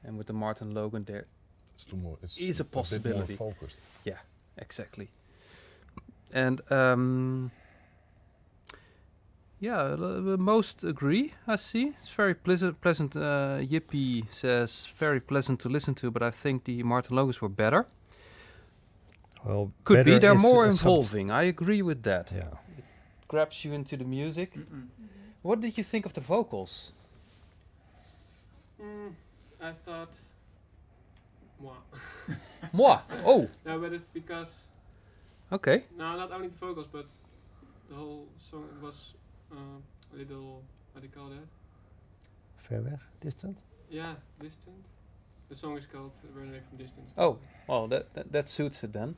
And with the Martin Logan, there It's too more. It's is a bit more possibility. focused. Exactly. And most agree, I see. It's very pleasant. Yippee says, very pleasant to listen to, but I think the Martin Logans were better. Well, Could be better they're is more a sub- involving. I agree with that. Yeah. Grabs you into the music. What did you think of the vocals? I thought, wow. Moi. Oh, No, but it's because okay. no, not only the vocals, but the whole song. It was a little, what do you call that? Ver weg, distant. Yeah, distant. The song is called "Run Away from Distance." Oh, well, that suits it then.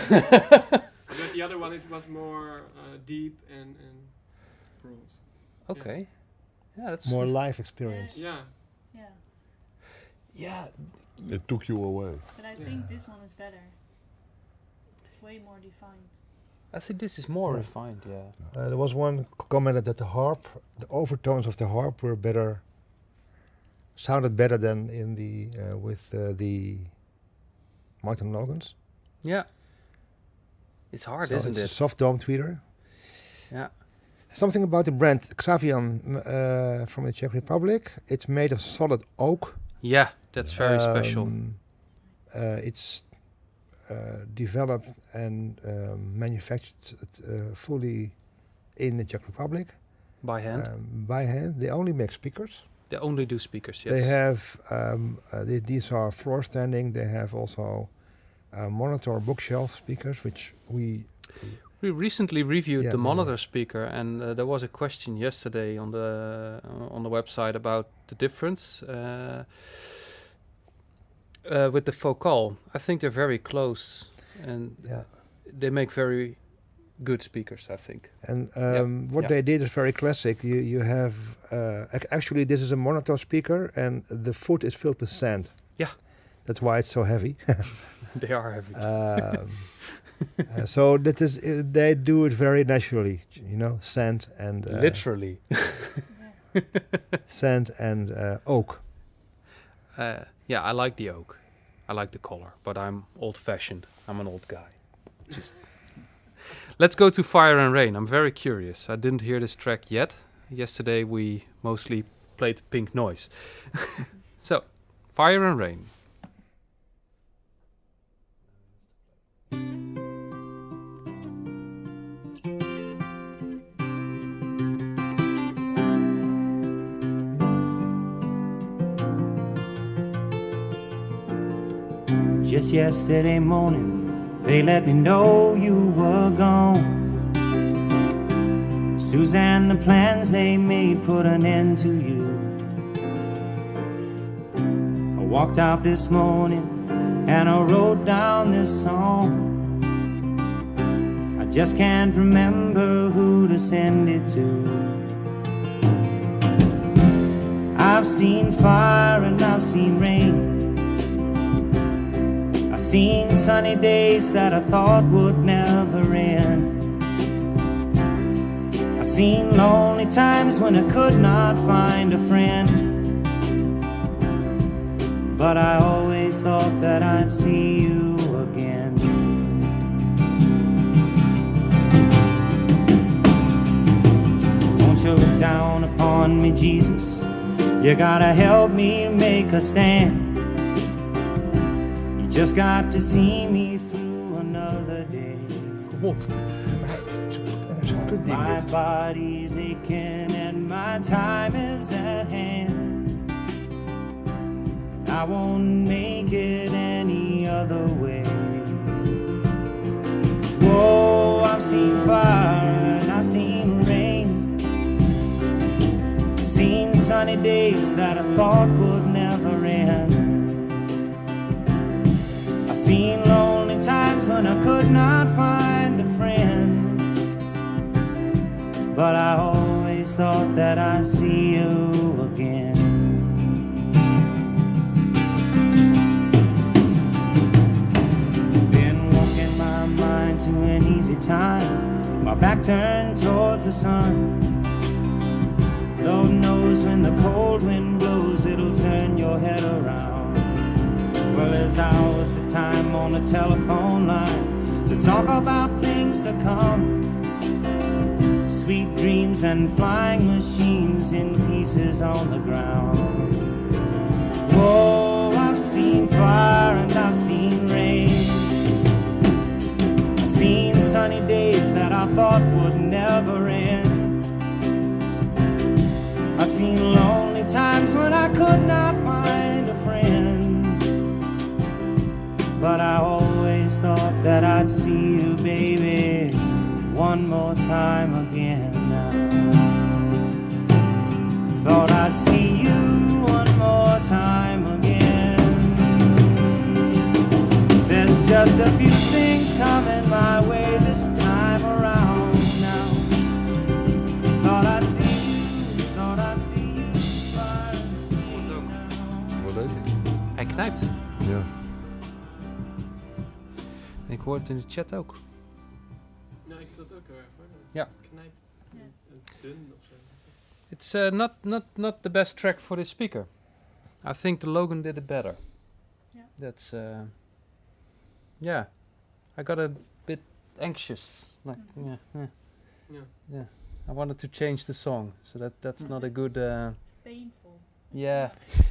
But the other one, it was more deep and Pearls. Okay. Yeah, that's More live experience. yeah. Yeah, Yeah, It took you away. but I think this one is better. Way more defined. I think this is more Yeah. refined. Yeah. There was one commented that the overtones of the harp were better, sounded better than in the with the Martin Logans. Yeah. It's hard, So isn't it's a it? soft dome tweeter. Yeah. Something about the brand Xavian from the Czech Republic. It's made of solid oak. Yeah, that's very special. It's developed and manufactured fully in the Czech Republic By hand. by hand. They only make speakers. They only do speakers, yes. They have these are floor standing. They have also monitor bookshelf speakers, which We recently reviewed Yeah, the the monitor speaker, and there was a question yesterday on the website about the difference with the Focal. I think they're very close, and Yeah. they make very good speakers, I think. And what yeah. they did is very classic. You have actually this is a monitor speaker, and the foot is filled with sand. Yeah. That's why it's so heavy. They are heavy. So that is they do it very naturally, you know, sand and Literally. sand and oak. Yeah, I like the oak. I like the color, but I'm old-fashioned. I'm an old guy. Let's go to Fire and Rain. I'm very curious. I didn't hear this track yet. Yesterday we mostly played Pink Noise. So, Fire and Rain. Just yesterday morning, they let me know you were gone. Suzanne, the plans they made put an end to you. I walked out this morning and I wrote down this song. I just can't remember who to send it to. I've seen fire and I've seen rain. Seen sunny days that I thought would never end. I've seen lonely times when I could not find a friend. But I always thought that I'd see you again. Won't you look down upon me, Jesus? You gotta help me make a stand. Just got to see me through another day. My body's aching and my time is at hand. I won't make it any other way. Whoa, I've seen fire and I've seen rain. Seen sunny days that I thought would never end. Seen lonely times when I could not find a friend. But I always thought that I'd see you again. Been walking my mind to an easy time, my back turned towards the sun. Lord knows when the cold wind blows, it'll turn your head around. Well, there's hours of time on the telephone line to talk about things to come. Sweet dreams and flying machines in pieces on the ground. Whoa, I've seen fire and I've seen rain. I've seen sunny days that I thought would never end. I've seen lonely times when I could not find a friend. But I always thought that I'd see you, baby, one more time again. Thought I'd see you one more time again. There's just a few things coming my way this time around now. Thought I'd see you, thought I'd see you. Wat deed hij? Hij knijpt. Ja. Ik hoor het in de chat ook. Nou, ik vind dat ook heel erg hoor. Ja. Knijpt Ja. en dun of zo. It's not the best track for this speaker. I think the Logan did it better. Yeah. That's yeah. I got a bit anxious. Like Mhm. Ja. I wanted to change the song, so that's not a good. Painful. Yeah.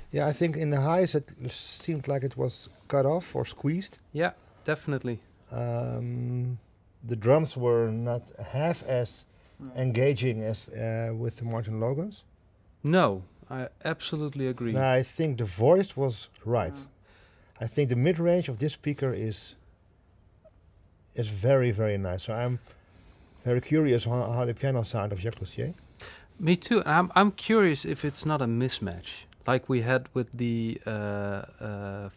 Yeah, I think in the highs it seemed like it was cut off or squeezed. Yeah, definitely. The drums were not half as engaging as with the Martin Logans. No, I absolutely agree. No, I think the voice was right. I think the mid-range of this speaker is very, very nice. So Very curious how the piano sound of Jacques Lussier. Me too. I'm curious if it's not a mismatch, like we had with the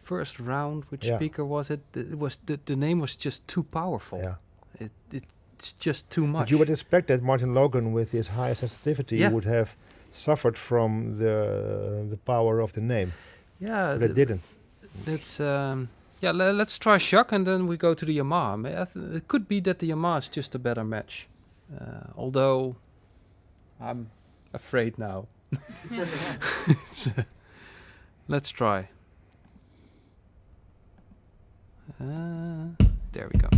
first round. Which Yeah. speaker was it? It was the name was just too powerful. Yeah. It's just too much. But you would expect that Martin Logan, with his high sensitivity, Yeah. would have suffered from the power of the name. Yeah, But it didn't. It's let's try Jacques and then we go to the Yamaha. It could be that the Yamaha is just a better match, although I'm afraid now. Let's try. There we go.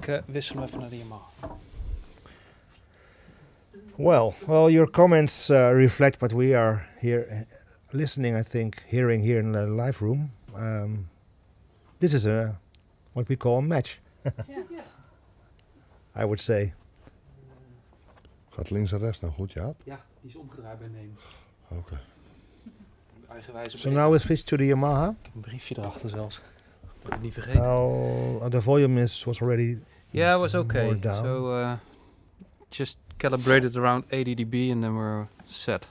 Ik wissel hem even naar de Yamaha. Well, your comments reflect what we are here listening, I think, hearing here in the live room. This is what we call a match. I would say. Gaat links en rechts nou goed, ja? Ja, die is omgedraaid bij neem. Oké. Eigenwijze. So now we switch to the Yamaha. Ik heb een briefje erachter zelfs. Ik heb het niet vergeten. The volume was already Yeah, it was okay. more down. So just calibrated around 80 dB and then we're set.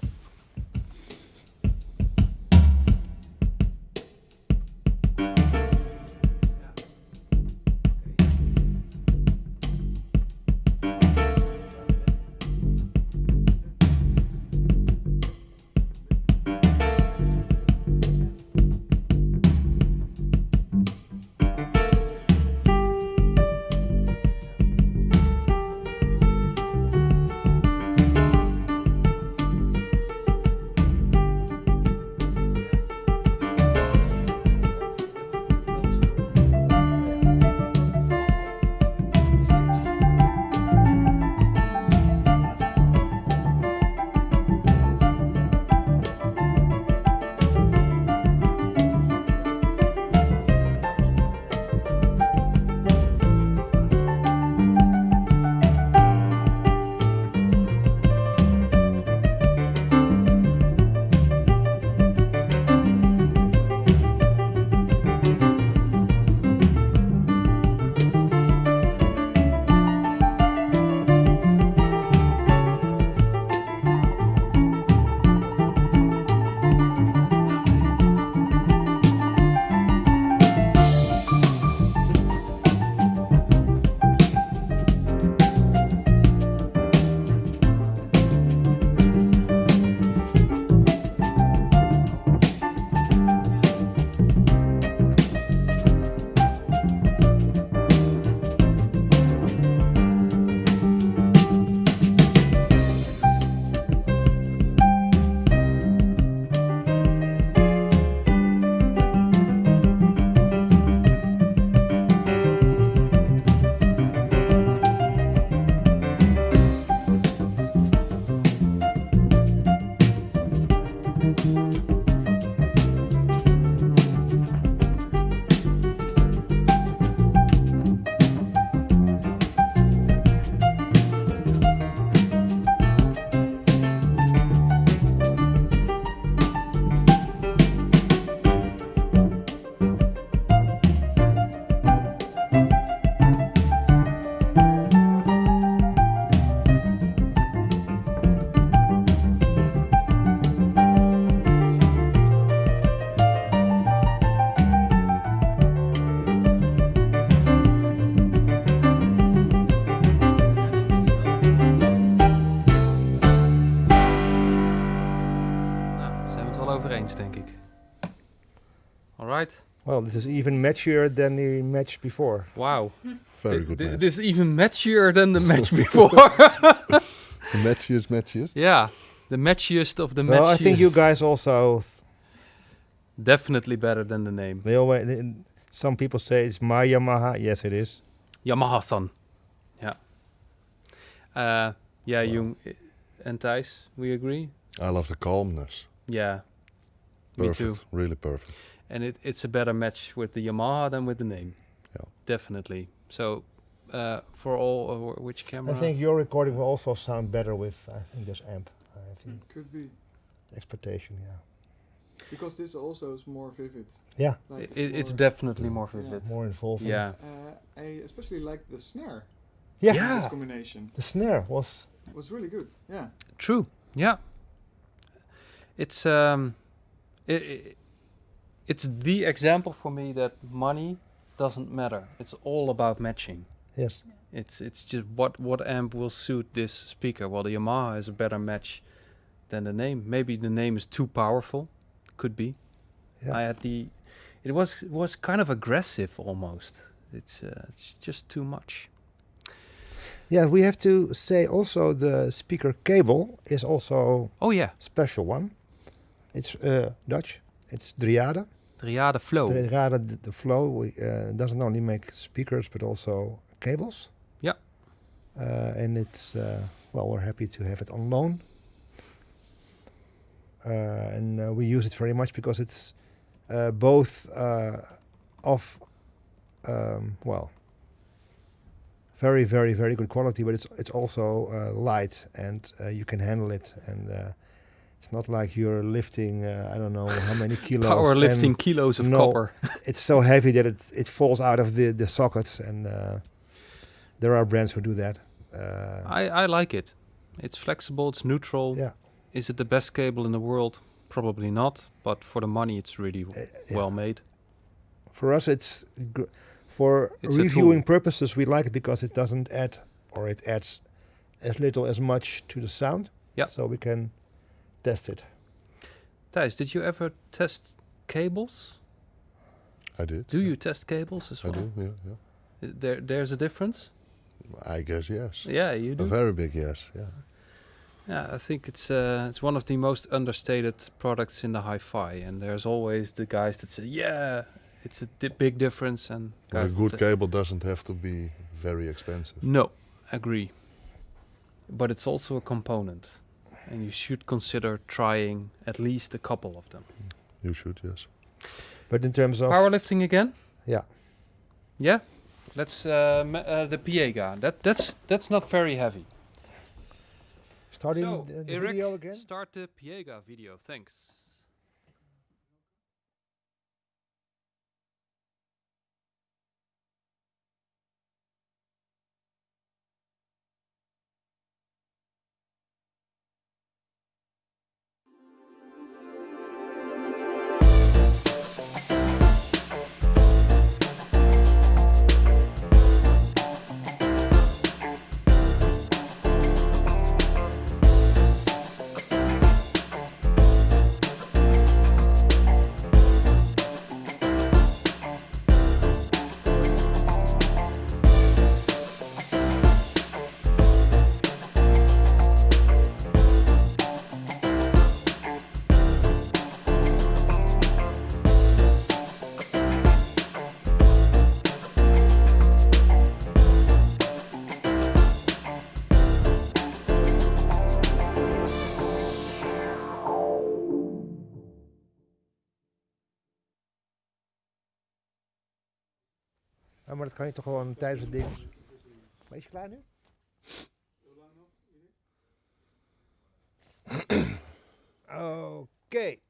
right. Well, this is even matchier than the match before. Wow. Very good match. This is even matchier than the match before. The matchiest. Yeah, the matchiest of the Well, I matchiest. think you guys also. Definitely better than the name. They always. Some people say it's my Yamaha. Yes, it is. Yamaha-san. Yeah. Yeah, Wow. Jung and Thijs, we agree? I love the calmness. Yeah. Perfect. Me too. Really perfect. And it's a better match with the Yamaha than with the name. Yeah. Definitely. So, for all, which camera? I think your recording will also sound better with. I think this amp. I think Could be. expectation. Yeah. Because this also is more vivid. Yeah. Like It's more- definitely more Yeah. vivid. More involving. Yeah. I especially like the snare. Yeah. in Yeah. This combination The snare was. was really good. Yeah. True. Yeah. It's it's the example for me that money doesn't matter. It's all about matching. Yes. It's just what amp will suit this speaker. Well, the Yamaha is a better match than the name. Maybe the name is too powerful. Could be. Yeah. I had it was kind of aggressive almost. It's just too much. Yeah, we have to say also the speaker cable is also Oh yeah, special one. It's Dutch. It's Driade. Driade Flow. Driade, the Flow doesn't only make speakers but also cables. Yeah. And it's well, we're happy to have it on loan. And we use it very much because it's both of well, very, very, very good quality, but it's also light and you can handle it, and it's not like you're lifting I don't know how many kilos. Power lifting and kilos of no, copper. it's so heavy that it falls out of the sockets, and there are brands who do that. I like it. It's flexible. It's neutral. Yeah. Is it the best cable in the world? Probably not. But for the money, it's really Yeah. well made. For us, for It's a reviewing tool. purposes, we like it because it doesn't add, or it adds as little as much to the sound. Yeah. So we can test it. Thijs, did you ever test cables? I did. Do you test cables as I well? do, yeah. There's a difference? I guess yes. Yeah, you A do. very big yes, yeah. Yeah, I think it's one of the most understated products in the hi-fi, and there's always the guys that say, "Yeah, it's a big difference," and Well, a guys good that say, cable doesn't have to be very expensive. "No, agree." But it's also a component, and you should consider trying at least a couple of them. You should, yes. But in terms of Powerlifting again? yeah, Yeah. Let's the Piega. That's not very heavy. starting So, the Eric, video again. start the Piega video. Thanks. Maar dat kan je toch gewoon tijdens het ding. Wees je klaar nu? Okay.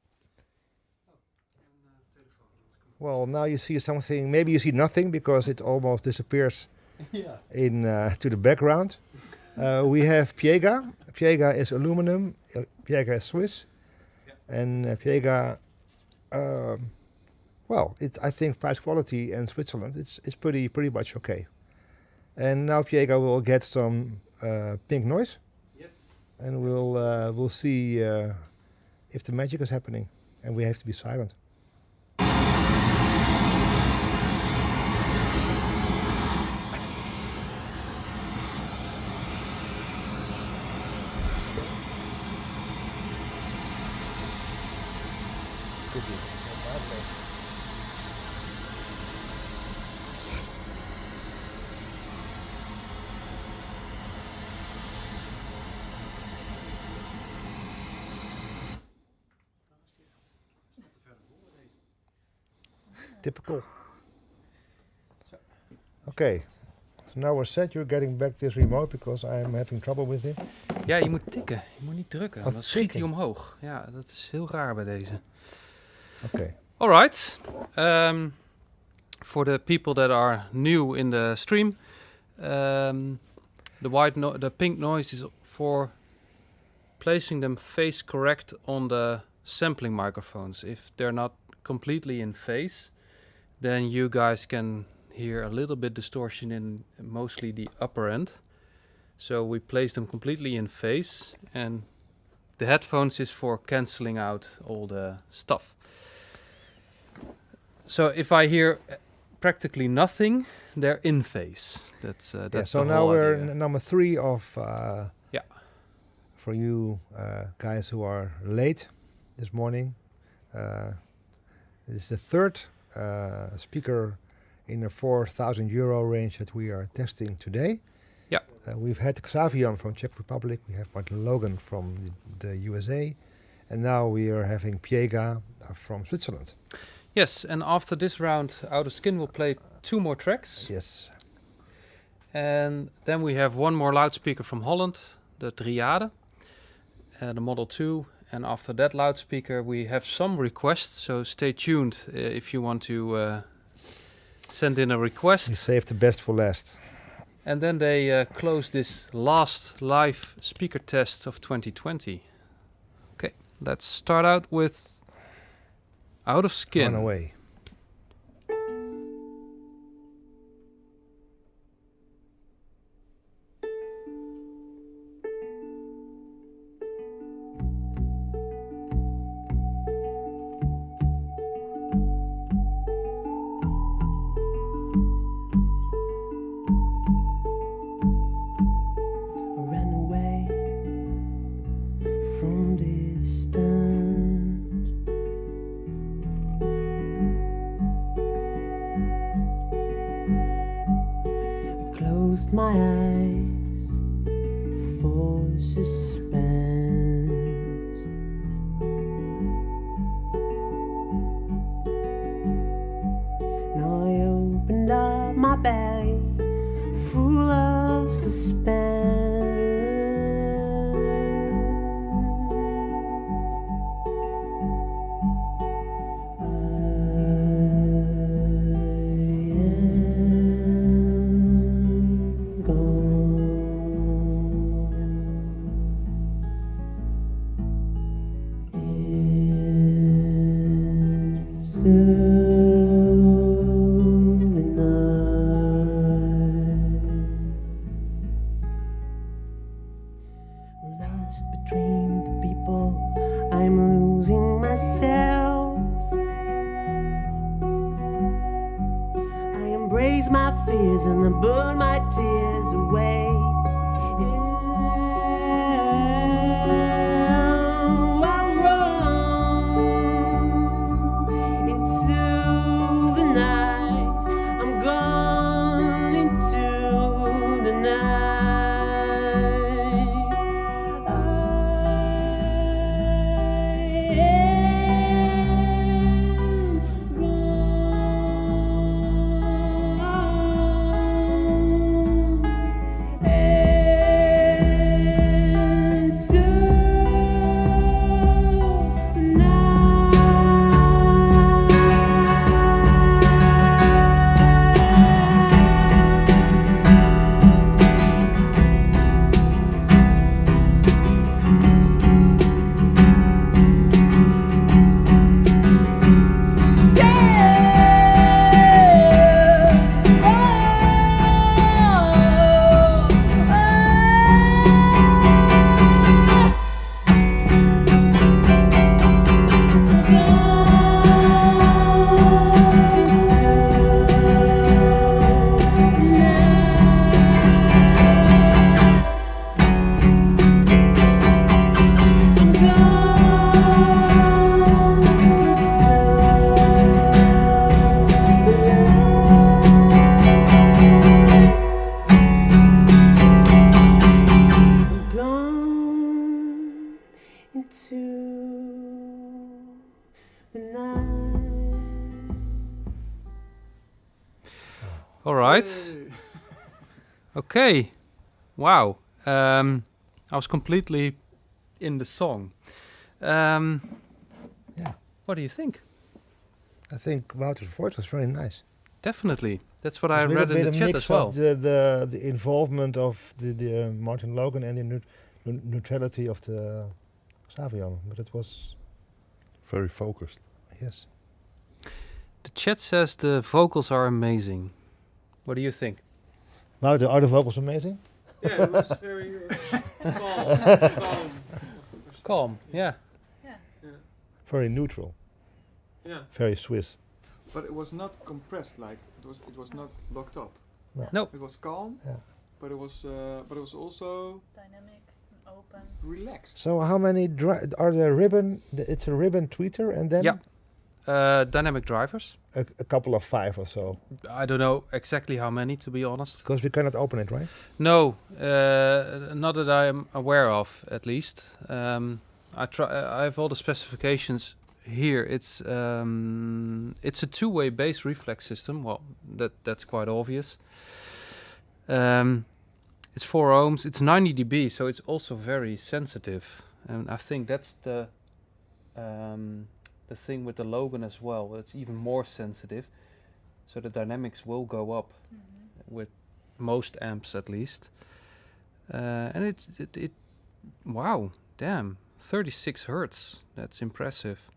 Well, now you see something. Maybe you see nothing because it almost disappears in to the background. We have Piega. Piega is aluminum. Piega is Swiss, and Piega. Well, I think price quality in Switzerland it's pretty much okay. And now Piega will get some pink noise. Yes. And we'll see if the magic is happening, and we have to be silent. Typical. Okay. So now we're set. You're getting back this remote because I'm having trouble with it. Ja, je moet tikken. Je moet niet drukken. Oh, Dan schiet hij tikken. omhoog. Ja, dat is heel raar bij deze. Okay. Alright. For the people that are new in the stream, the pink noise is for placing them face correct on the sampling microphones. If they're not completely in phase, then you guys can hear a little bit distortion in mostly the upper end. So we place them completely in phase, and the headphones is for cancelling out all the stuff. So if I hear practically nothing, they're in phase. That's So the now whole we're idea. number 3 of Yeah. for you guys who are late this morning. This is the third speaker in the €4,000 range that we are testing today. Yeah. We've had Xavian from Czech Republic. We have Logan from the USA. And now we are having Piega from Switzerland. Yes, and after this round, Out of Skin will play 2 more tracks. Yes. And then we have one more loudspeaker from Holland, the Driade, the Model 2. And after that loudspeaker, we have some requests. So stay tuned if you want to send in a request. We saved the best for last. And then they close this last live speaker test of 2020. Okay, let's start out with Out of Skin. Run away. I ran away from distance. I closed my eyes for suspense. Now I opened up my bag full of suspense. I am gone into the night. Lost between the people, I'm losing myself. I embrace my fears and I burn my tears away. I run into the night. I'm gone into the night. I am gone. All right. Yay. Okay. Wow. I was completely in the song. Yeah. What do you think? I think Wouter's voice was very nice. Definitely. That's what I It's a read little in bit the a chat mix as well. of the involvement of the Martin Logan and the neutrality of the Xavian, but it was Very focused. yes. The chat says the vocals are amazing. What do you think? Wouter, are the vocals amazing? Yeah, it was very calm. Calm. Yeah. Yeah. Yeah. Very neutral, Yeah. very Swiss. But it was not compressed, like it was not locked up. No. It was calm, Yeah. but it was also Dynamic, open. relaxed. So how many are there ribbon? It's a ribbon tweeter and then Yeah. Dynamic drivers. a couple of 5 or so. I don't know exactly how many, to be honest. Because we cannot open it, right? No, not that I am aware of, at least. I have all the specifications here. It's a two-way bass reflex system. Well, that's quite obvious. It's 4 ohms. It's 90 dB, so it's also very sensitive. And I think that's the thing with the Logan as well. It's even more sensitive, so the dynamics will go up with most amps at least. And it wow, damn, 36 hertz. That's impressive.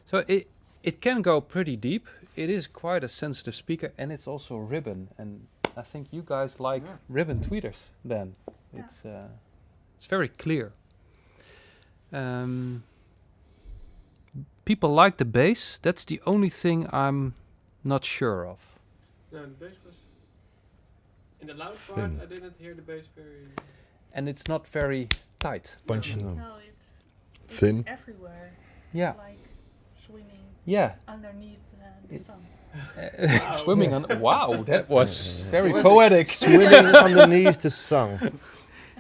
So it can go pretty deep. It is quite a sensitive speaker, and it's also ribbon. And I think you guys like ribbon tweeters. Then it's very clear. People like the bass. That's the only thing I'm not sure of. No, the bass was in the loud part. Thin. I didn't hear the bass very. And it's not very tight. Punchy. No. No, it's Thin. everywhere. Yeah. Like swimming Yeah. underneath the sun. Swimming on. Wow, that was very poetic. Swimming underneath the sun.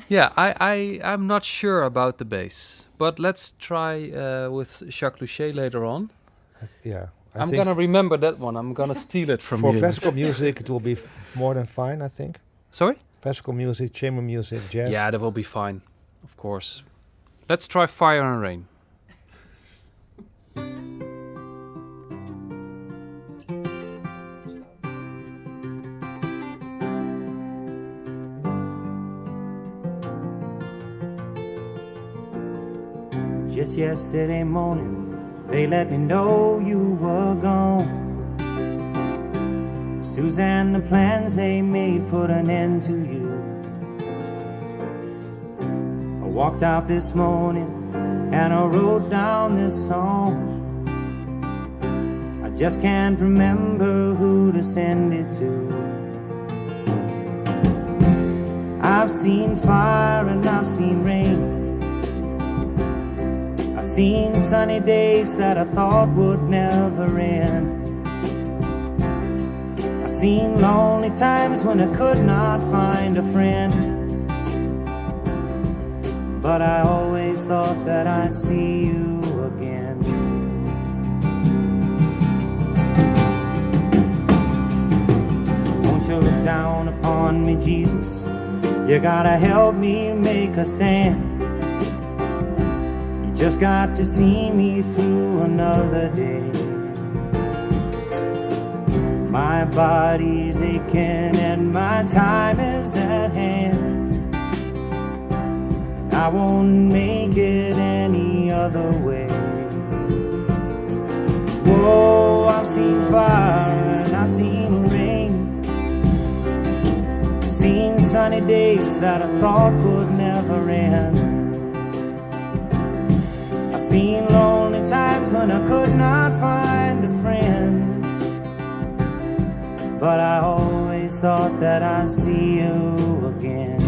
Yeah, I'm not sure about the bass, but let's try with Jacques Luchet later on. Yeah. I'm think gonna remember that one. I'm gonna steal it from for you. classical music, it will be more than fine, I think. Sorry? Classical music, chamber music, jazz. Yeah, that will be fine, of course. Let's try Fire and Rain. Just yesterday morning, they let me know you were gone. Suzanne, the plans they made put an end to you. I walked out this morning and I wrote down this song. I just can't remember who to send it to. I've seen fire and I've seen rain. I've seen sunny days that I thought would never end. I've seen lonely times when I could not find a friend. But I always thought that I'd see you again. Won't you look down upon me, Jesus? You gotta help me make a stand. Just got to see me through another day. My body's aching and my time is at hand. I won't make it any other way. Whoa, I've seen fire and I've seen rain. I've seen sunny days that I thought would never end. Seen lonely times when I could not find a friend. But I always thought that I'd see you again.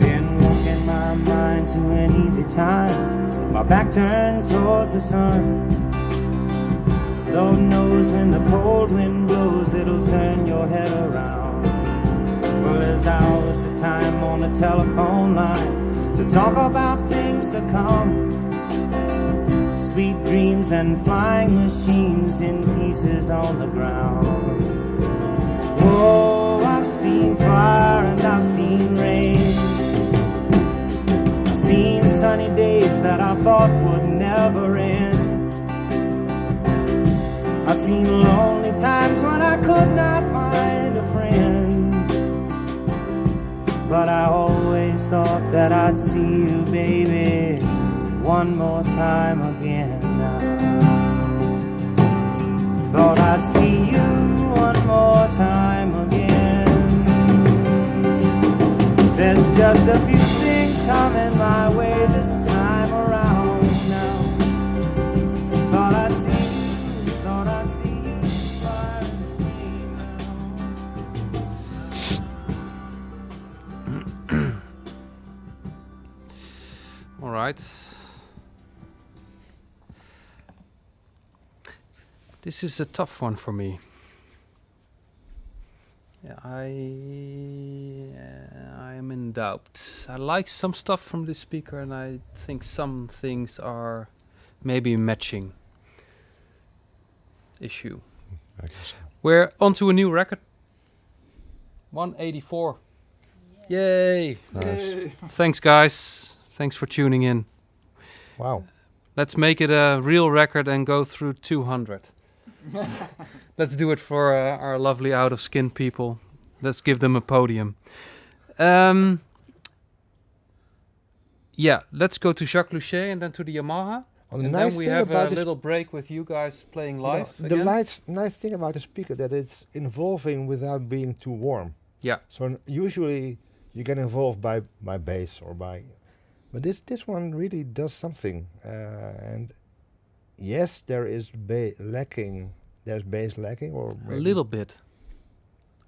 Been walking my mind to an easy time, my back turned towards the sun. Lord knows when the cold wind blows, it'll turn your head around. Well, there's hours of time on the telephone line to talk about things to come. sweet dreams and flying machines in pieces on the ground. Whoa, I've seen fire and I've seen rain. I've seen sunny days that I thought would never end. I've seen lonely times when I could not find a friend. But I always thought that I'd see you, baby, one more time again now. Thought I'd see you one more time again. There's just a few things coming my way this time around now. Thought I'd see you, thought I'd see you far away now. All right. This is a tough one for me. Yeah, I am in doubt. I like some stuff from this speaker, and I think some things are maybe matching issue. I guess so. We're onto a new record. 184. Yay! Nice. Thanks, guys. Thanks for tuning in. Wow. Let's make it a real record and go through 200. Let's do it for our lovely out of skin people. Let's give them a podium. Yeah, let's go to Jacques Luchet and then to the Yamaha. Well, the And nice then we thing have about a this, little break with you guys playing you know, live the again. nice thing about the speaker that it's involving without being too warm. Yeah. So usually you get involved by bass or by, but this one really does something. And yes, there is lacking. There's bass lacking, or A maybe little bit.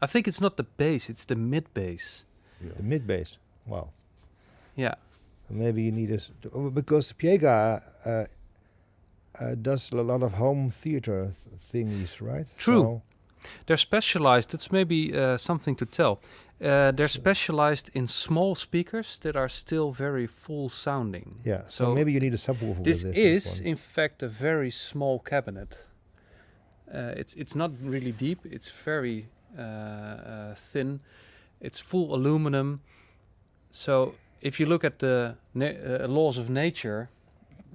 I think it's not the bass, it's the mid bass. the mid bass. Wow. Yeah. Maybe you need because Piega does a lot of home theater thingies, right? True. So They're specialized. It's maybe something to tell. They're specialized in small speakers that are still very full sounding. yeah. So So maybe you need a subwoofer. This with is, one. in fact, a very small cabinet. It's not really deep. It's very thin. It's full aluminum. So if you look at the laws of nature,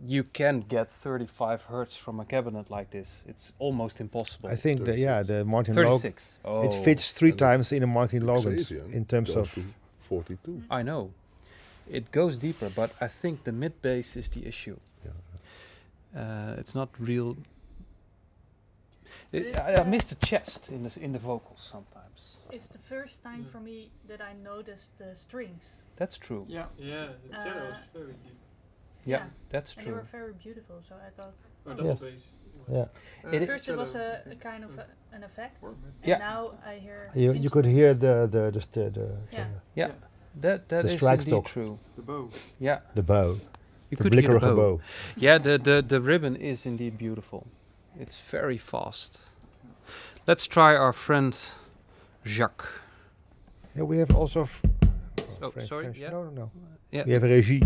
you can get 35 hertz from a cabinet like this. It's almost impossible. I think the Martin Logan. 36. Oh, It fits 3 And times in a Martin Logan Xavian in terms goes of. to 42. I know. It goes deeper, but I think the mid bass is the issue. Yeah. It's not real. It's I miss the chest in the vocals sometimes. It's the first time for me that I noticed the strings. That's true. Yeah, the cello is very deep. Yeah, Yeah. that's And they true. were very beautiful, so I thought Double Yes. bass. Yeah, It at first it was a kind of an effect, and Yeah. now I hear you could hear the Yeah. That The is strike indeed stock. true. The bow. Yeah, the bow, you the could hear the blikkerige bow. bow. Yeah, the ribbon is indeed beautiful. It's very fast. Let's try our friend Jacques. Yeah, we have also. Oh, sorry, yeah. No. Yeah. We have regie.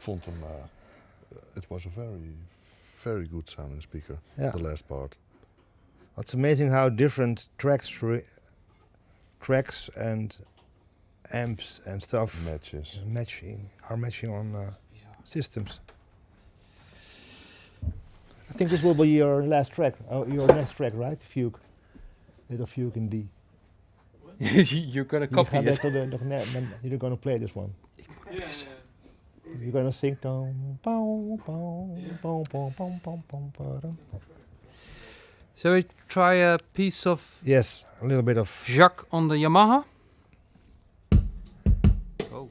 Ik vond hem, it was a very, very good sounding speaker, Yeah. the last part. It's amazing how different tracks and amps and stuff Matches. are matching on systems. I think this will be your last track, your next track, right? Fugue, little fugue in D. You're gonna copy You it. have that you're gonna play this one. Yeah. You're gonna sing down, bow, bow, bow, bow, bow, bow, bow, bow, bow. Shall we try a piece of Yes, a little bit of Jacques on the Yamaha? Oh.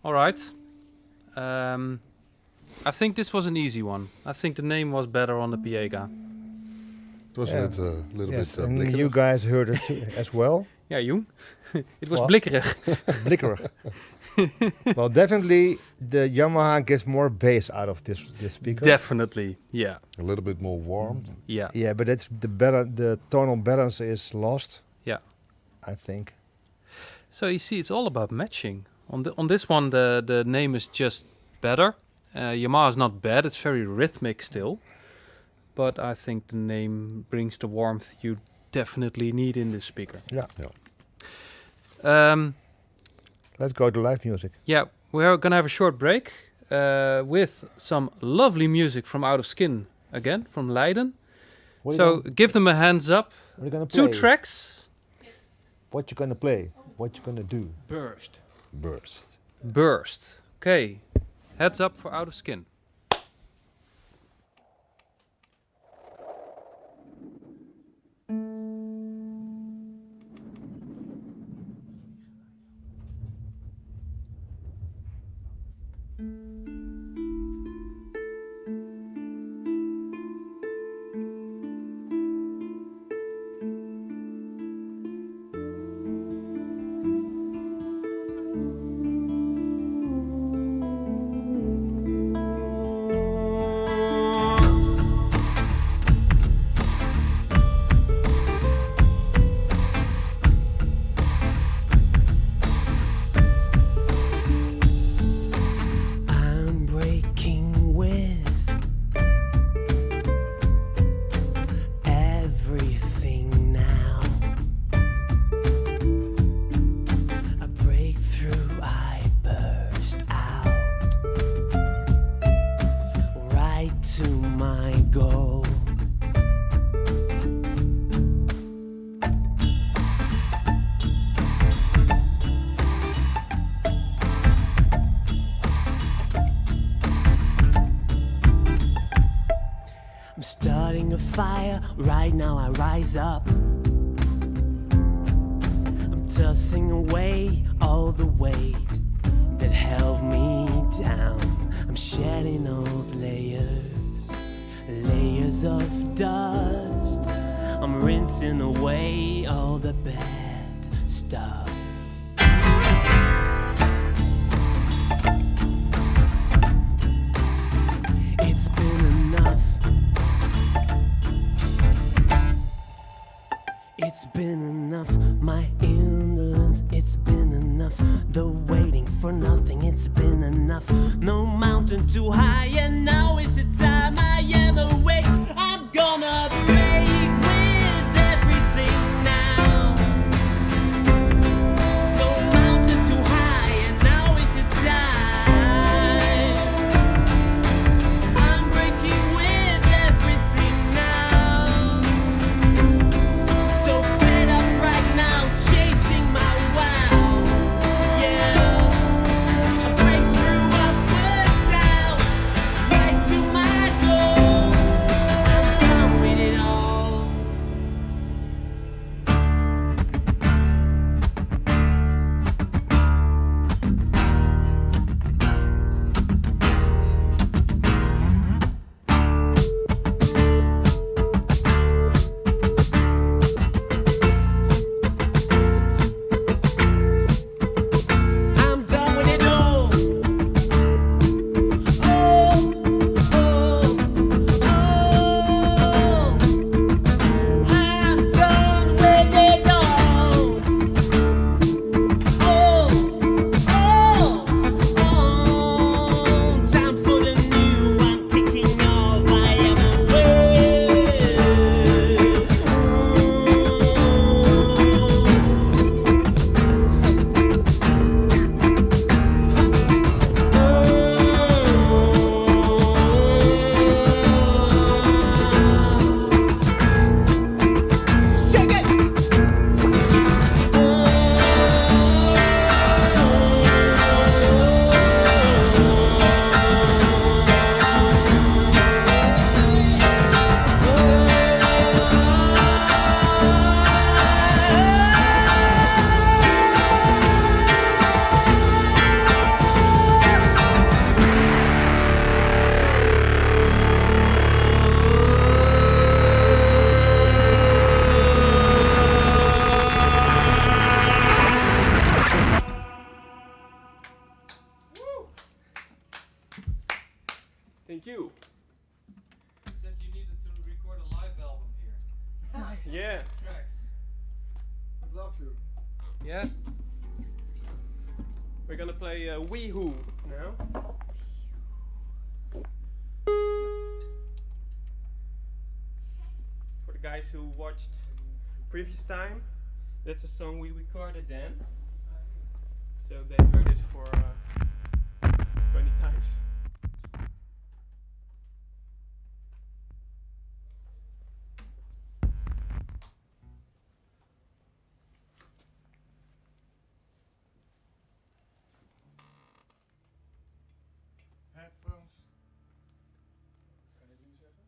All right. I think this was an easy one. I think the name was better on the Piega. It was Yeah. a little yes, bit and blikkerig. you guys heard it too, as well. Yeah, Jung. It was What? blikkerig. Blikkerig. Well, definitely the Yamaha gets more bass out of this speaker. Definitely. Yeah. A little bit more warmth. Yeah. Yeah, but it's the tonal balance is lost. Yeah. I think. So you see, it's all about matching. On this one, the name is just better. Yamaha is not bad. It's very rhythmic still. But I think the name brings the warmth you definitely need in this speaker. Yeah. Yeah. Let's go to live music. Yeah, we're gonna have a short break with some lovely music from Out of Skin again, from Leiden. What So give them a hands up. are you gonna play? 2 tracks. What you gonna play? What you gonna do? Burst. Burst. Burst. Okay, heads up for Out of Skin. Starting a fire, right now I rise up. I'm tossing away all the weight that held me down. I'm shedding old layers, layers of dust. I'm rinsing away all the bad stuff. It's been enough. It's been enough, my indolence. It's been enough, the waiting for nothing. It's been enough, no mountain too high. And now is the time I am awake. I'm gonna break with everything now. No mountain too high, and now is the time. I'm breaking with everything now. So fed up right now, chasing my wow. Yeah, a breakthrough, I burst out right to my door. I'm done with it all. I'm done with it all. Oh, oh, oh. I'm done with it all. Oh, oh, oh. Time for the new. I'm kicking off. I am Shake it. Thank you. Said you needed to record a live album here. Yeah. Tracks. I'd love to. Yeah? We're gonna play Wee Who now. For the guys who watched previous time, that's a song we recorded then. So they heard it for 20 times. Headphones. Kan ik jullie zeggen?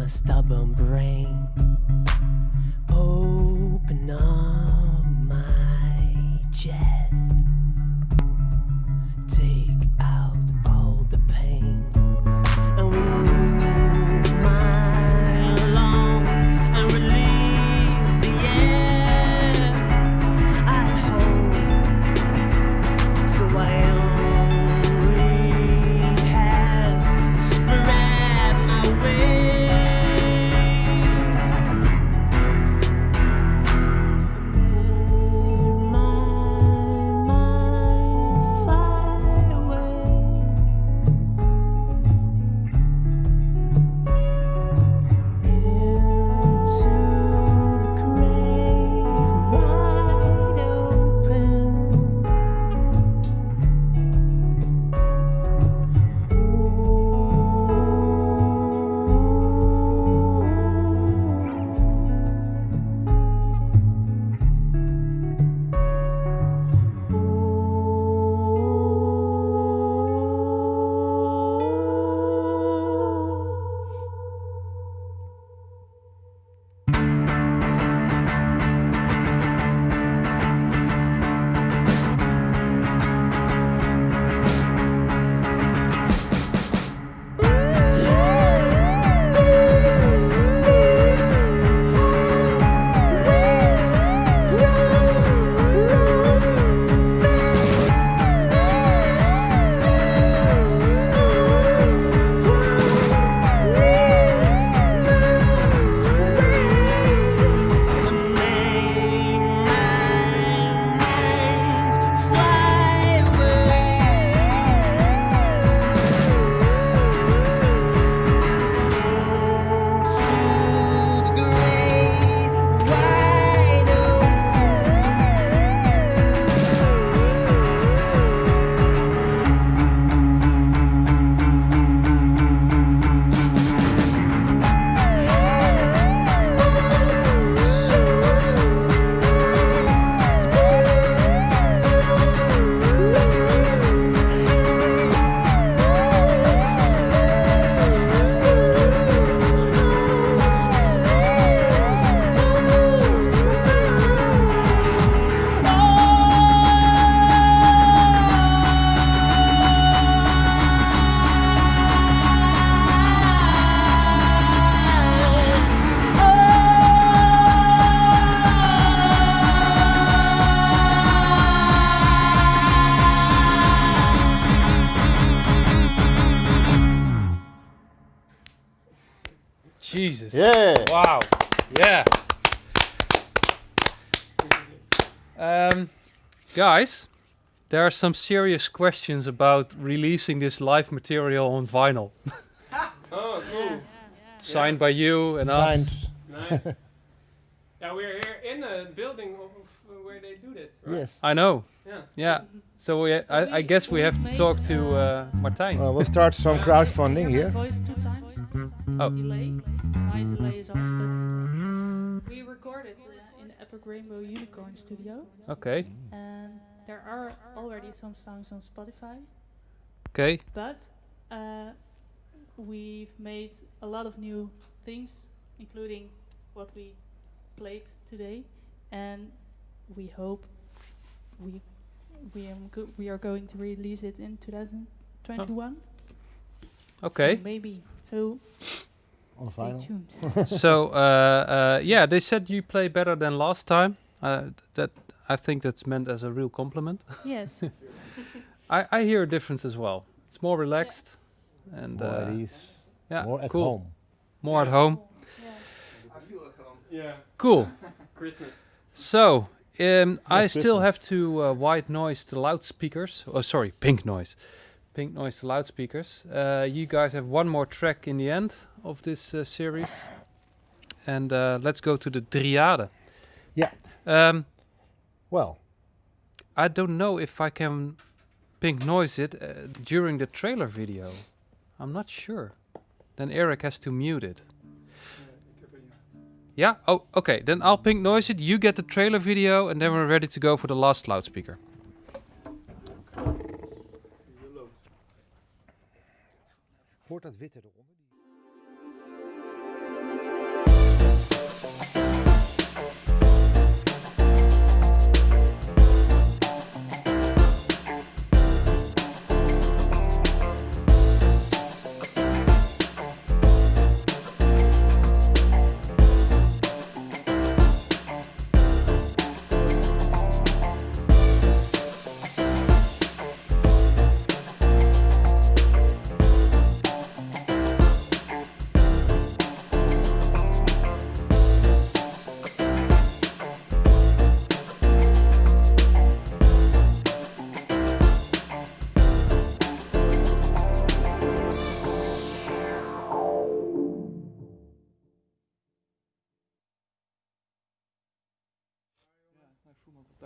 stubborn brain. Open up my chest. Take out all the pain and remove my lungs and release the air. I hope so. I noises. Yeah. Wow. Yeah. Guys, there are some serious questions about releasing this live material on vinyl. Oh, cool. Signed by you and Signed. us. Nice. Yeah, we're here in a building where they do that. Right? Yes. I know. Yeah. Yeah. So I guess we have to talk to Martijn. Well, we'll start some crowdfunding My here. voice 2 times. Oh. Delay. My delay is off. But we recorded in Epic Rainbow Unicorn Studio, Okay. and there are already some songs on Spotify. Okay. But we've made a lot of new things, including what we played today, and we hope we are going to release it in 2021. Okay. So maybe. So On stay vinyl. tuned. So yeah, they said you play better than last time. That I think that's meant as a real compliment. Yes. I hear a difference as well. It's more relaxed and More at ease. yeah, More at cool. home. More at home. Yeah. I feel at home. Yeah. Cool. Christmas. So I still Christmas. have to white noise the loudspeakers. Oh, sorry, pink noise. Pink noise the loudspeakers. You guys have one more track in the end of this series, and let's go to the Driade. Yeah. Well, I don't know if I can pink noise it during the trailer video. I'm not sure. Then Eric has to mute it. Yeah? Oh, okay. Then I'll pink noise it. You get the trailer video, and then we're ready to go for the last loudspeaker. hoort dat witte eronder?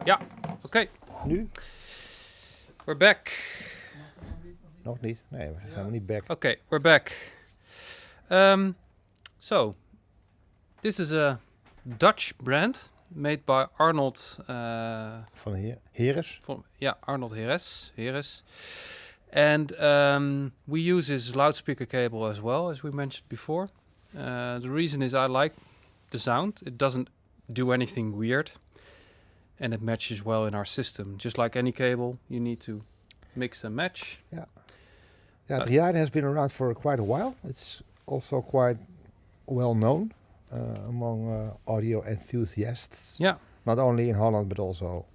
Ja, oké. Nu? We're back. Nog niet. Nee, we gaan niet back. Okay, we're back. So, this is a Dutch brand made by Arnold. Van Heres. Arnold Heres. And we use his loudspeaker cable as well, as we mentioned before. The reason is I like the sound. It doesn't do anything weird. And it matches well in our system. Just like any cable, you need to mix and match. Yeah, Driade has been around for quite a while. It's also quite well known among audio enthusiasts. Yeah. Not only in Holland, but also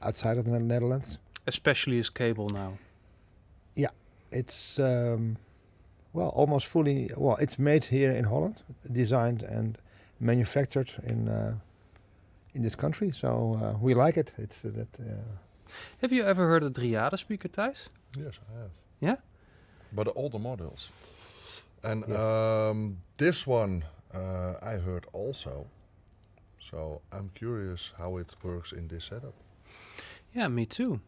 outside of the Netherlands. Especially his cable now. Yeah, it's almost fully. Well, it's made here in Holland, designed and manufactured in this country. So we like it. It's Have you ever heard a Driade speaker, Thijs? Yes, I have. Yeah? But the older models. And Yes. this one I heard also. So I'm curious how it works in this setup. Yeah, me too.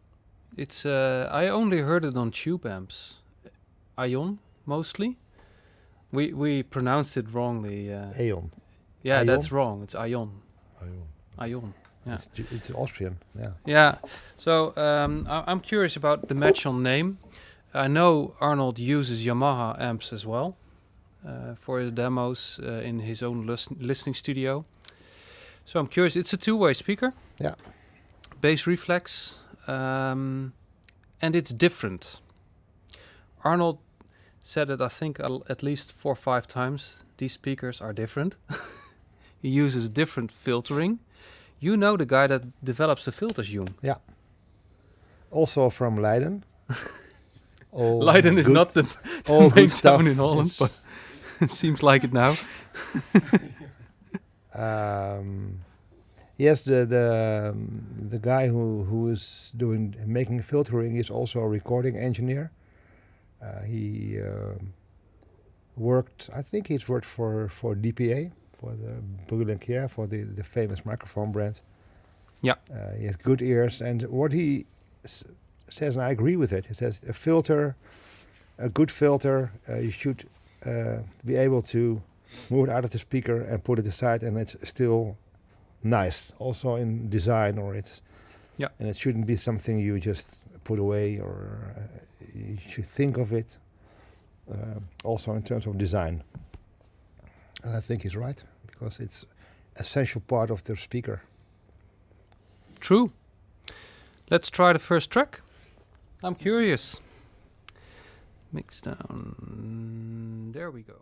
It's I only heard it on tube amps. Ion, mostly. We pronounced it wrongly. Aeon. Yeah, Ion? that's wrong. It's Ion. Ayun. Ion. Yeah. It's Austrian. Yeah. Yeah. So I'm curious about the match on name. I know Arnold uses Yamaha amps as well for his demos in his own listening studio. So I'm curious. It's a two-way speaker. Yeah. Bass reflex. And it's different. Arnold said it, I think, at least 4 or 5 times. These speakers are different. He uses different filtering. You know the guy that develops the filters, Jung. Yeah. Also from Leiden. Leiden is not the all main good stuff town in Holland, is- but it seems like it now. Yes, the guy who is making filtering is also a recording engineer. He worked, I think he's worked for DPA, for the Brüel & for the famous microphone brand. Yeah. He has good ears, and what he says, and I agree with it, he says a good filter, you should be able to move it out of the speaker and put it aside, and it's still nice, also in design, and it shouldn't be something you just put away, or you should think of it also in terms of design. And I think he's right, because it's essential part of the speaker. True. Let's try the first track. I'm curious. Mix down. There we go.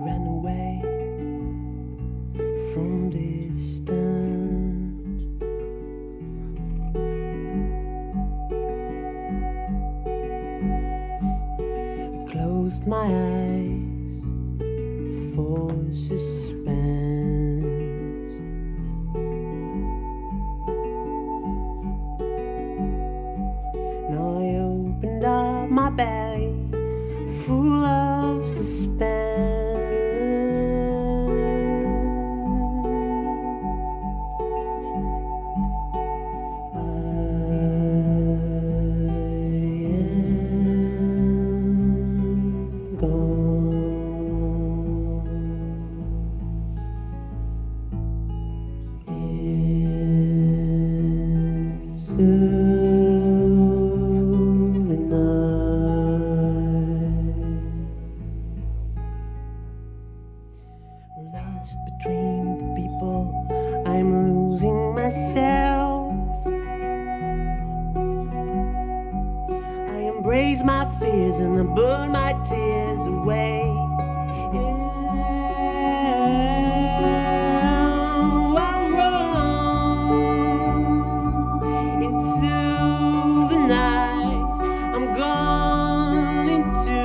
Ran away from distance. I closed my eyes for suspense. Now I opened up my bag full of suspense. Lost between the people, I'm losing myself. I embrace my fears and I burn my tears away. I run into the night. I'm gone into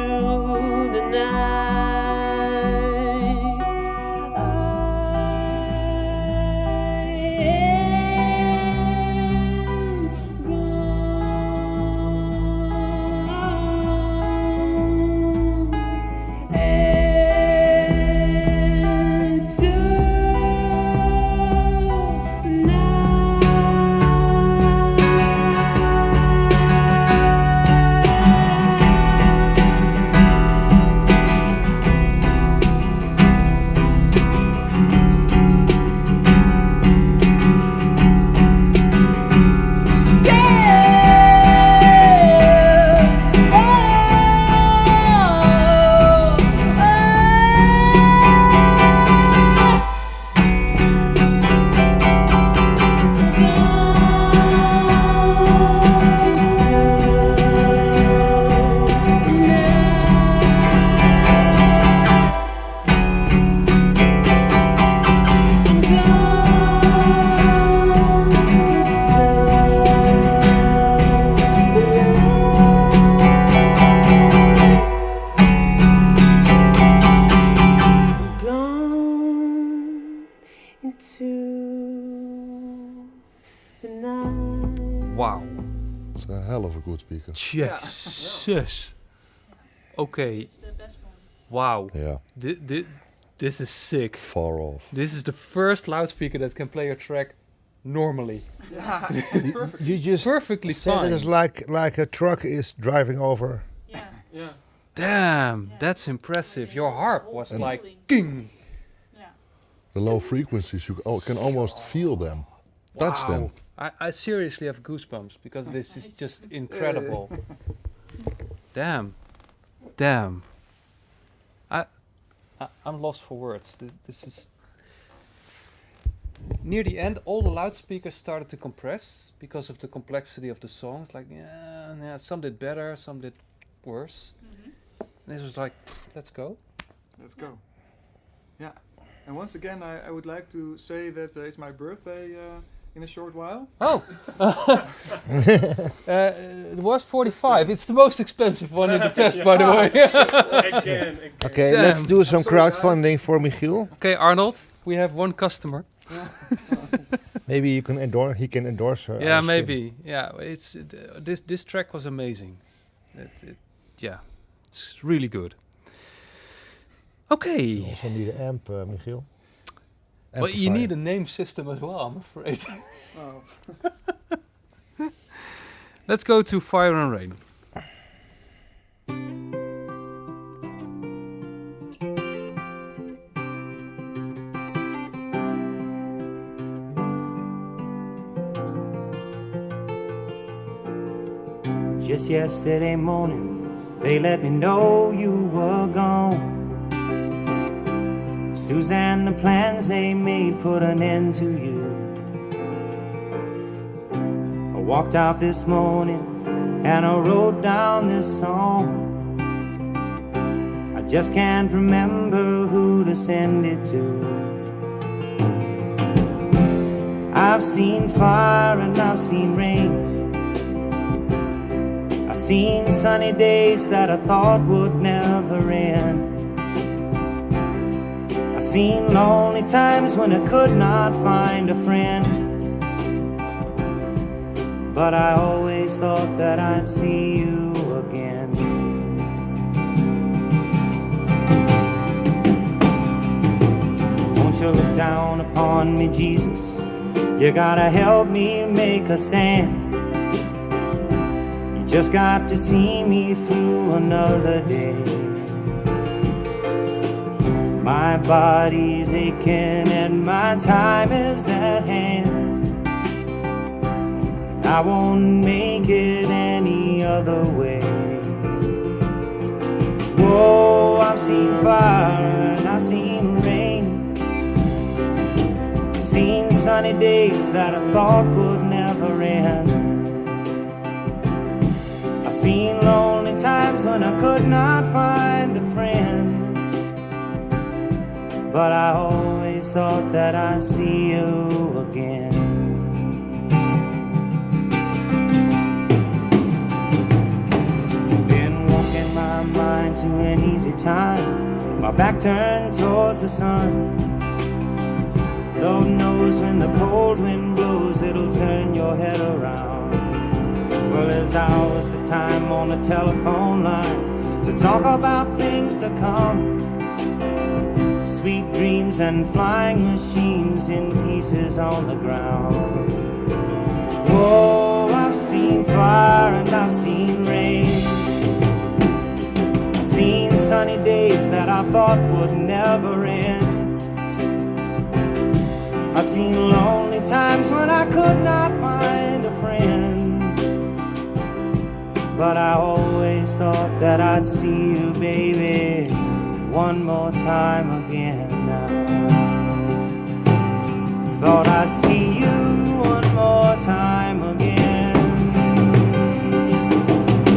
the night. Wow. It's a hell of a good speaker. Jesus. Okay. It's the best one. Wow. Yeah, This is sick. far off. This is the first loudspeaker that can play a track normally. You just Perfectly said fine. it is like a truck is driving over. Yeah. Yeah. Damn, Yeah. that's impressive. Your harp was And- like Rolling. king. Yeah. The low frequencies, you can almost feel them, touch them. I seriously have goosebumps because this is just incredible. Damn. I'm lost for words. This is near the end. All the loudspeakers started to compress because of the complexity of the songs. Like, yeah, and yeah, some did better, some did worse. And this was like, let's go. Let's go. Yeah. And once again, I would like to say that it's my birthday in a short while. Oh! It was 45. It's the most expensive one in the test, by the way. Again. Okay, Damn. let's do some sorry, crowdfunding for Michiel. Okay, Arnold, we have one customer. Maybe you can endorse. He can endorse her. Yeah, maybe. Yeah, it's this track was amazing. Yeah, it's really good. You Okay. also need an amp, Michiel. Well, you need a name system as well, I'm afraid. Oh. Let's go to Fire and Rain. Just yesterday morning, they let me know you were gone. Suzanne, the plans they made put an end to you. I walked out this morning and I wrote down this song. I just can't remember who to send it to. I've seen fire and I've seen rain. I've seen sunny days that I thought would never end. I've seen lonely times when I could not find a friend. But I always thought that I'd see you again. Won't you look down upon me, Jesus? You gotta help me make a stand. Just got to see me through another day. My body's aching and my time is at hand. I won't make it any other way. Whoa, I've seen fire and I've seen rain. I've seen sunny days that I thought would never end. Seen lonely times when I could not find a friend. But I always thought that I'd see you again. Been walking my mind to an easy time, my back turned towards the sun. Lord knows when the cold wind blows, it'll turn your head around. Well, there's hours of time on the telephone line to talk about things to come. Sweet dreams and flying machines in pieces on the ground. Whoa, I've seen fire and I've seen rain. I've seen sunny days that I thought would never end. I've seen lonely times when I could not find a friend. But I always thought that I'd see you, baby, one more time again now. Thought I'd see you one more time again.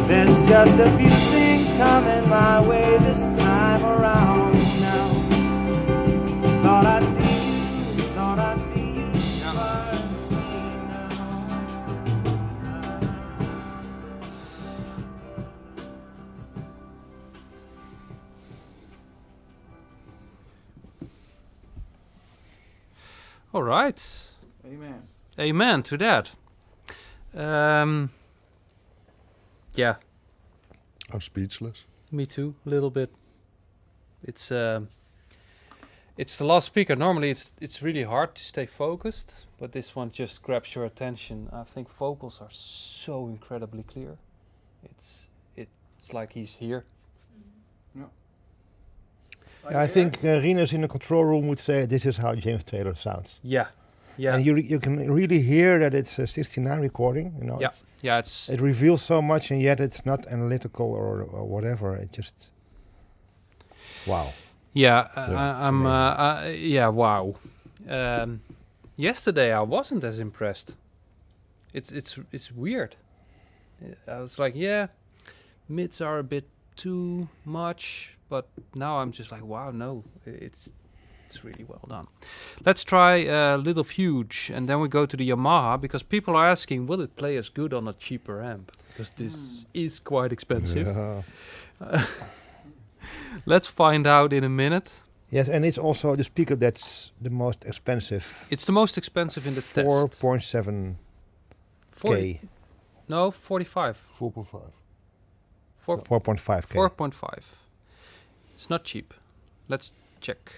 There's just a few things coming my way this time around now. Thought I'd see you, thought I'd see you. All right. Amen. Amen to that. Yeah, I'm speechless. me too, a little bit. It's the last speaker. Normally, it's really hard to stay focused, but this one just grabs your attention. I think vocals are so incredibly clear. It's like he's here. I think Rinus in the control room would say this is how James Taylor sounds. Yeah, yeah, And you can really hear that it's a 69 recording. You know, yeah, yeah. It's it reveals so much, and yet it's not analytical or whatever. It just wow. yeah. Yeah, I'm yeah. Wow. Yesterday I wasn't as impressed. It's weird. I was like, yeah, mids are a bit too much, but now I'm just like, wow, no, it's really well done. Let's try Little Fuge, and then we go to the Yamaha, because people are asking, will it play as good on a cheaper amp? Because this is quite expensive. Yeah. Let's find out in a minute. Yes, and it's also the speaker that's the most expensive. It's the most expensive in the test. 4.7K. 40 No, 45. 4.5. 4.5K. 4.5. It's not cheap. Let's check.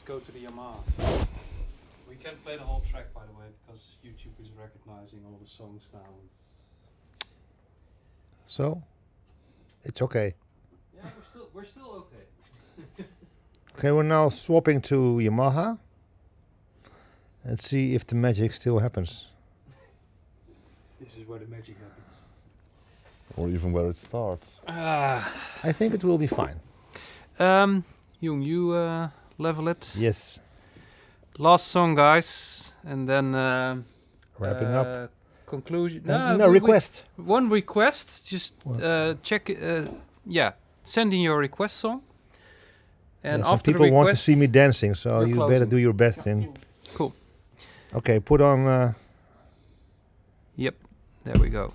go to the Yamaha. We can play the whole track, by the way, because YouTube is recognizing all the songs now. So, it's okay. Yeah, we're still okay. Okay, we're now swapping to Yamaha. Let's see if the magic still happens. This is where the magic happens. Or even where it starts. I think it will be fine. Jung, you level it. Yes. Last song, guys, and then Wrapping up. Conclusion. No, request. One request. Just check. Yeah, send in your request song. And Yeah, some after people the want to request, see me dancing, so you're you closing. better do your best. In. Cool. Okay, put on. Yep. There we go.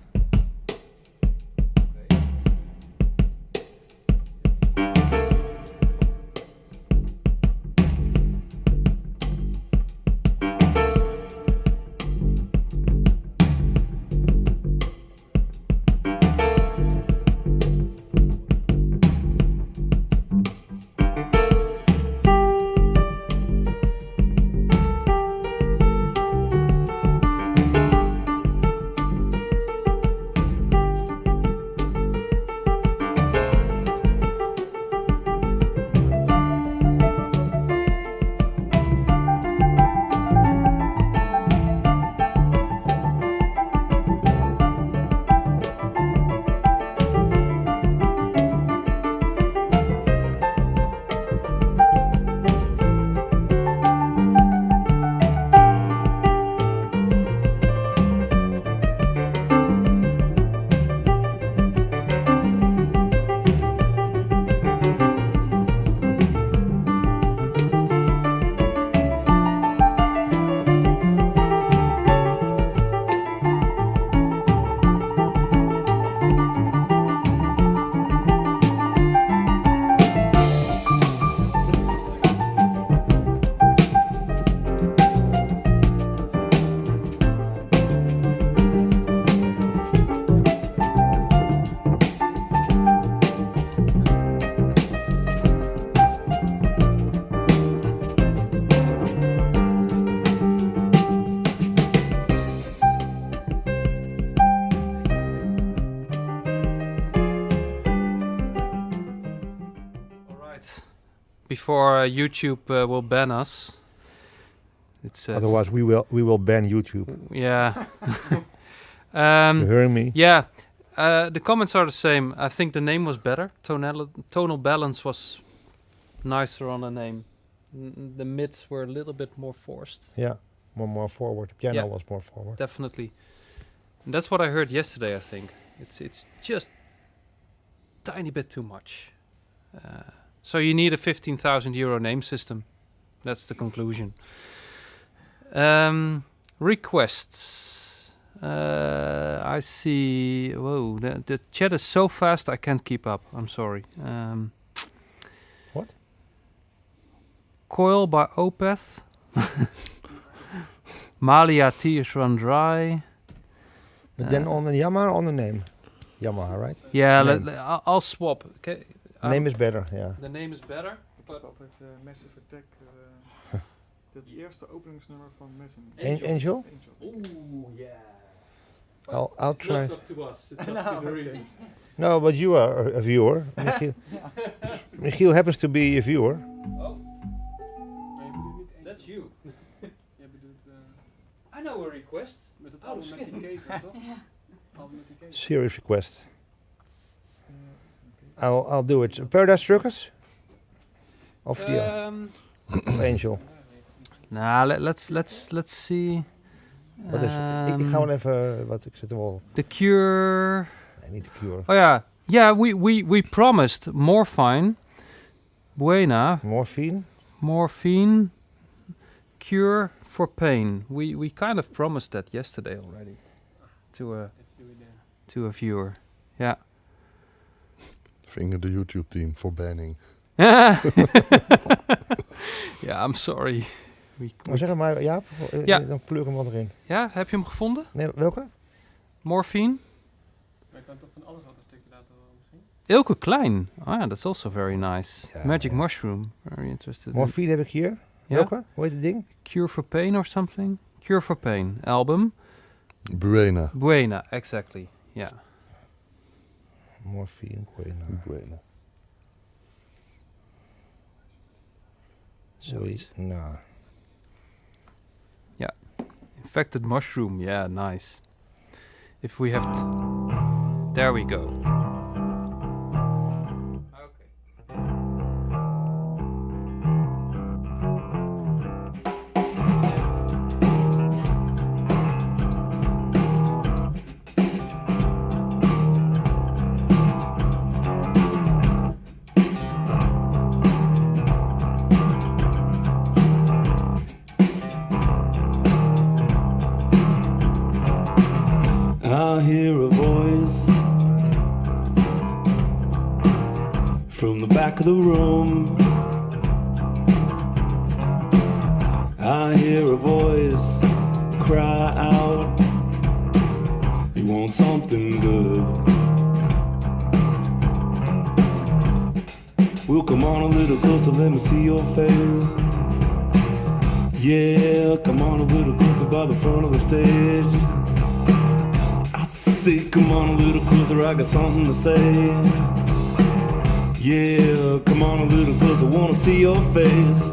before YouTube will ban us. It's Otherwise, we will ban YouTube. yeah. You hearing me? Yeah. The comments are the same. I think the name was better. Tonal balance was nicer on the name. The mids were a little bit more forced. Yeah, more forward. The piano Yeah. was more forward. Definitely. And that's what I heard yesterday, I think. It's just tiny bit too much. So you need a 15,000 euro name system. That's the conclusion. Requests. I see. Whoa, the chat is so fast I can't keep up. I'm sorry. What? Coil by Opeth. Malia Tears Run Dry. But then on the Yamaha, on the name. Yamaha, right? Yeah, Name. I'll swap. Okay. Name is better, yeah. The name is better. But Altijd Massive Attack. Dat eerste openingsnummer van Massive Angel? Ooh, yeah. I'll It's try. not up to us. It's up to the reading. No, but you are a viewer. Michiel. Michiel happens to be a viewer. Oh, Maar je bedoelt niet that's you. Je bedoelt I know a request. met het Oh, album met shit. die ketel, toch? Album met die ketel. Serious request. I'll do it. Paradise Truckers? Of the of Angel? Nah, let's see. Wat is het? Ik ga wel even... Ik zet hem wel op. The Cure. Nee, niet de Cure. Oh yeah, yeah. We promised Morphine, Buena, Morphine, Cure for Pain. We kind of promised that yesterday already to Let's do it then. to a viewer. Yeah. Vinger the YouTube team for banning. Yeah, I'm sorry. Maar zeg het maar, Jaap. Ja. Dan plug hem wat erin. Ja, heb je hem gevonden? Nee, welke? Morphine? Maar ik kan toch van alles wat een stukje laten horen misschien? Ilke Klein. Ah, yeah, that's also very nice. Ja, Magic ja. Mushroom. Very interested. Morphine heb ik hier. Ja? Welke? Hoe heet het ding? Cure for Pain or something? Cure for Pain album. Buena. Buena, exactly. Yeah. Morphine, Buena. Zoiets. Nou. Infected Mushroom. Yeah, nice. If we have there we go. I hear a voice from the back of the room. I hear a voice cry out, you want something good. Well, come on a little closer, let me see your face. Yeah, come on a little closer by the front of the stage. Say, come on a little closer, I got something to say. Yeah, come on a little closer, wanna see your face.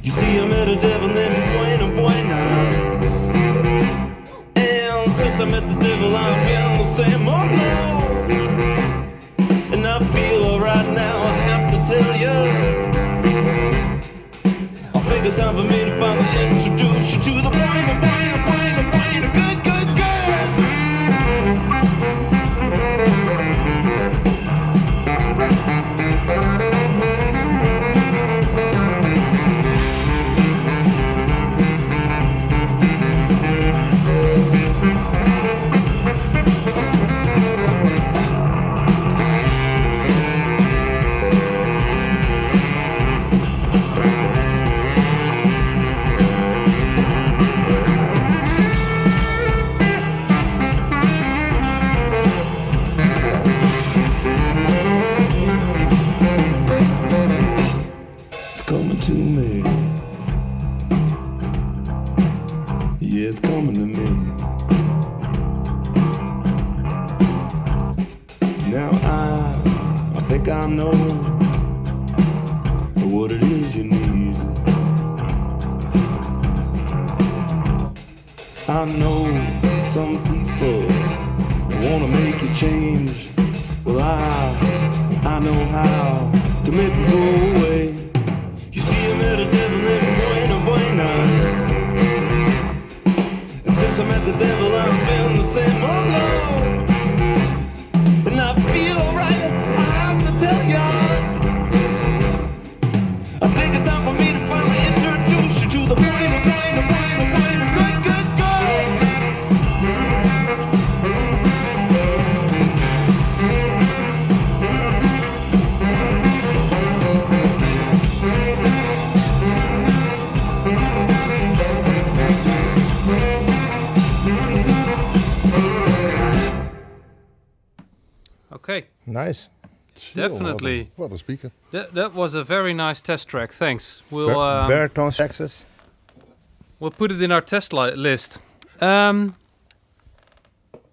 You see, I met a devil named Buena. And since I met the devil, I'm getting the same, oh no. And I feel alright now, I have to tell you. I think it's time for me to finally introduce you to the Buena, Buena, Buena, Buena, good. To me, yeah, it's coming to me. Now I think I know I know some people wanna make you change. Well, I know how to make them go away. You see, I met a devil in Buena Buena, and since I met the devil, I've been the same. Oh Lord, and I feel alright. I have to tell ya, I think it's time for me to finally introduce you to the Buena Buena Buena Buena good good good. Okay, Nice. definitely. What a speaker. That was a very nice test track. Thanks. We'll Baritone saxes. we'll put it in our test list.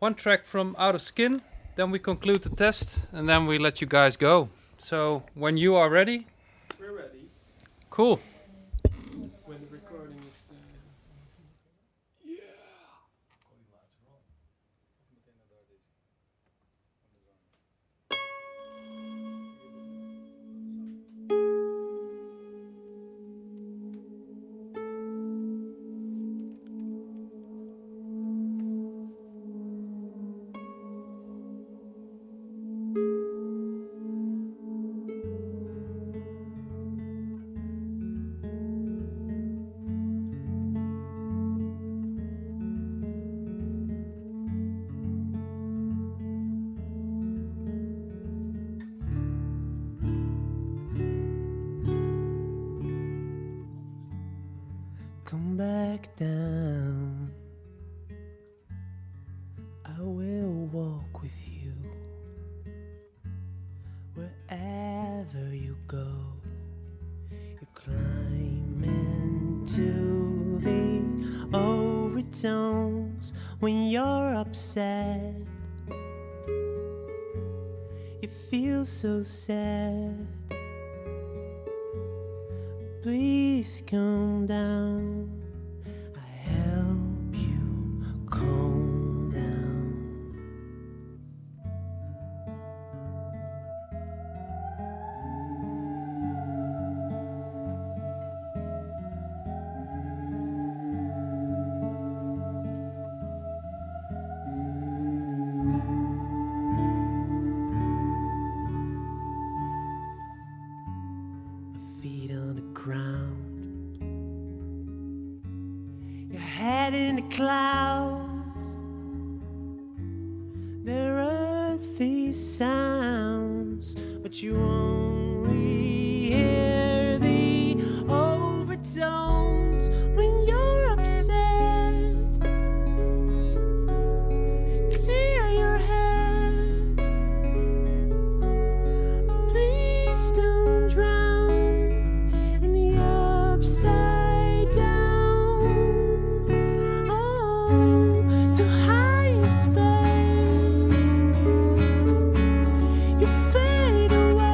One track from Out of Skin, then we conclude the test, and then we let you guys go. So when you are ready, We're ready. cool. When the recording is. Come back down. I will walk with you wherever you go. You climb into the overtones when you're upset. You feel so sad. Please come down. I help you calm down. Feet on the ground, your head in the clouds. They're earthy sounds, but you only hear the overtones when you're upset. Clear your head. Please don't drown in the upside down. Oh, to higher space. You fade away.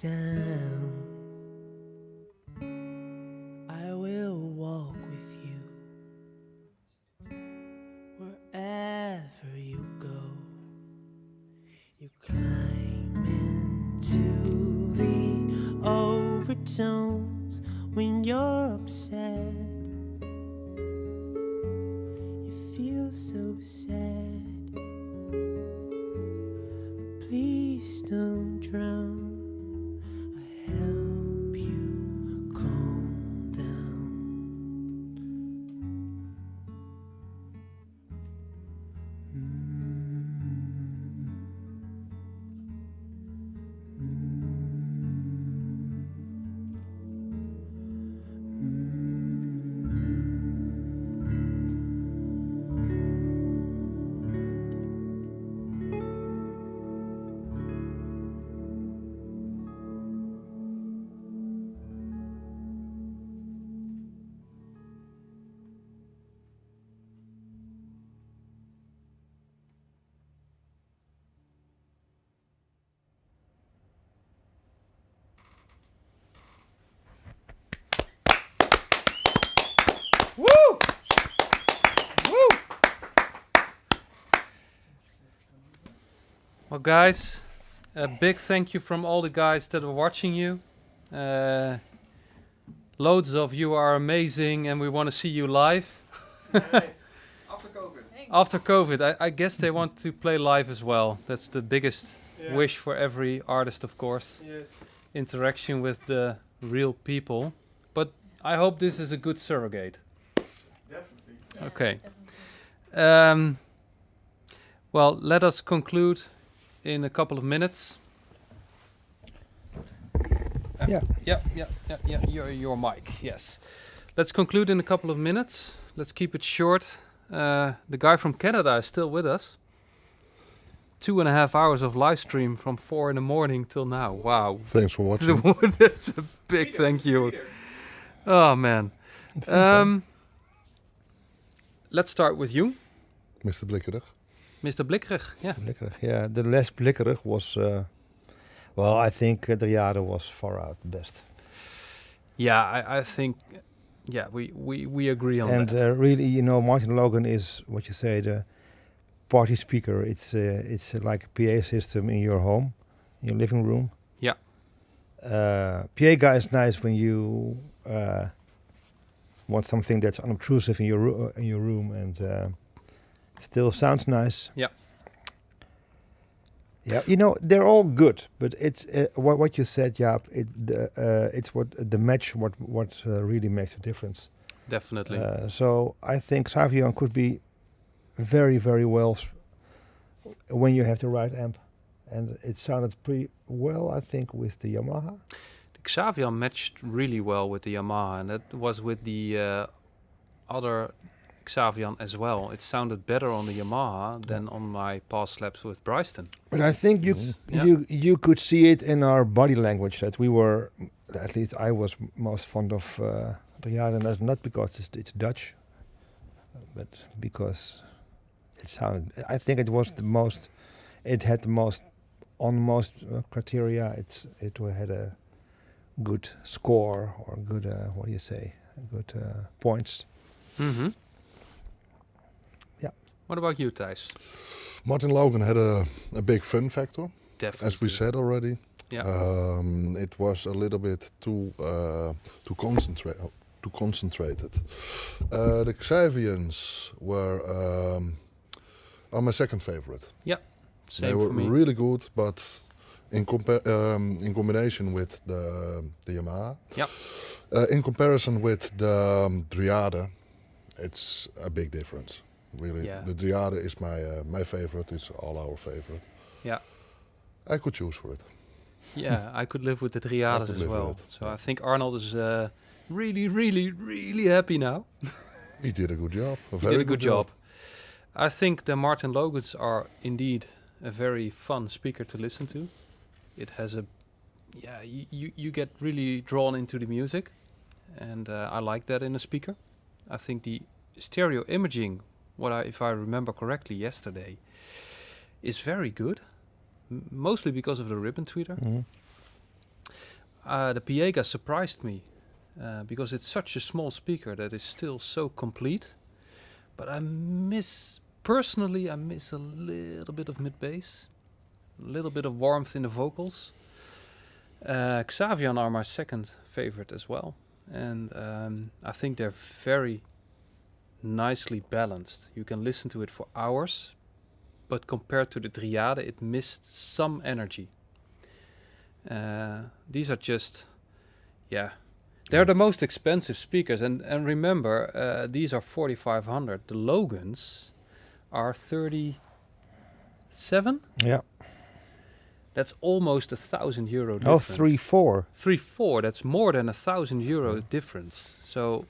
down. I will walk with you wherever you go. You climb into the overtones when you're upset. You feel so sad. Please don't drown. I help you calm down. Woo! Woo! Well, guys, a big thank you from all the guys that are watching you. Loads of you are amazing, and we want to see you live. After COVID. After COVID, I guess they want to play live as well. That's the biggest wish for every artist, of course. Yes. Interaction with the real people. But I hope this is a good surrogate. Definitely. Yeah, Okay. definitely. Well, let us conclude in a couple of minutes. Yeah. Your mic. Yes. Let's conclude in a couple of minutes. Let's keep it short. The guy from Canada is still with us. 2.5 hours of live stream from 4 in the morning till now. Wow. Thanks for watching. That's a big thank you. Oh man. Let's start with you, Mr. Blikkerig. Mr. Blikkerig. Yeah. Blikkerig, yeah. The less Blikkerig was, well, I think Driade was far out the best. Yeah, I think, yeah, we agree on And that. really, you know, Martin Logan is what you say, the party speaker. It's like a PA system in your home, in your living room. Yeah. Piega is nice when you want something that's unobtrusive in your room and still sounds nice. Yeah. Yeah, you know, they're all good, but it's what you said, Jaap. It's what the match what really makes a difference. Definitely. So I think Xavian could be very, very well when you have the right amp, and it sounded pretty well, I think, with the Yamaha. The Xavian matched really well with the Yamaha, and that was with the other Xavian as well. It sounded better on the Yamaha than on my past slaps with Bryston. But I think you could see it in our body language that we were, at least I was most fond of Driade, and that's not because it's Dutch, but because it sounded. I think it was the most. It had the most on most criteria. It had a good score or good what do you say? Good points. Mm-hmm. Yeah. What about you, Thijs? Martin Logan had a big fun factor, Definitely. as we said already. Yeah. It was a little bit too concentrated. The Xavians are my second favorite. Same They were for me. really good, but in combination with the Yamaha, Yep. in comparison with the Driade, it's a big difference. Really, Yeah. the Driade is my favorite. It's all our favorite. Yeah. I could choose for it. Yeah, I could live with the Driades could as live with well. it, So yeah. I think Arnold is really, really, really happy now. He did a good job. He did a good job. I think the Martin Logans are indeed a very fun speaker to listen to. It has a, yeah, you get really drawn into the music, and I like that in a speaker. I think the stereo imaging, if I remember correctly yesterday, is very good, mostly because of the ribbon tweeter. Mhm. the Piega surprised me because it's such a small speaker that is still so complete. But personally, I miss a little bit of mid bass, a little bit of warmth in the vocals. Xavian are my second favorite as well, and I think they're very nicely balanced. You can listen to it for hours, but compared to the Driade, it missed some energy. These are just, they're the most expensive speakers, and remember, these are 4,500. The Logans are 37. Yeah. That's almost €1,000 difference. Oh, 3-4. 3-4. That's more than €1,000 difference. So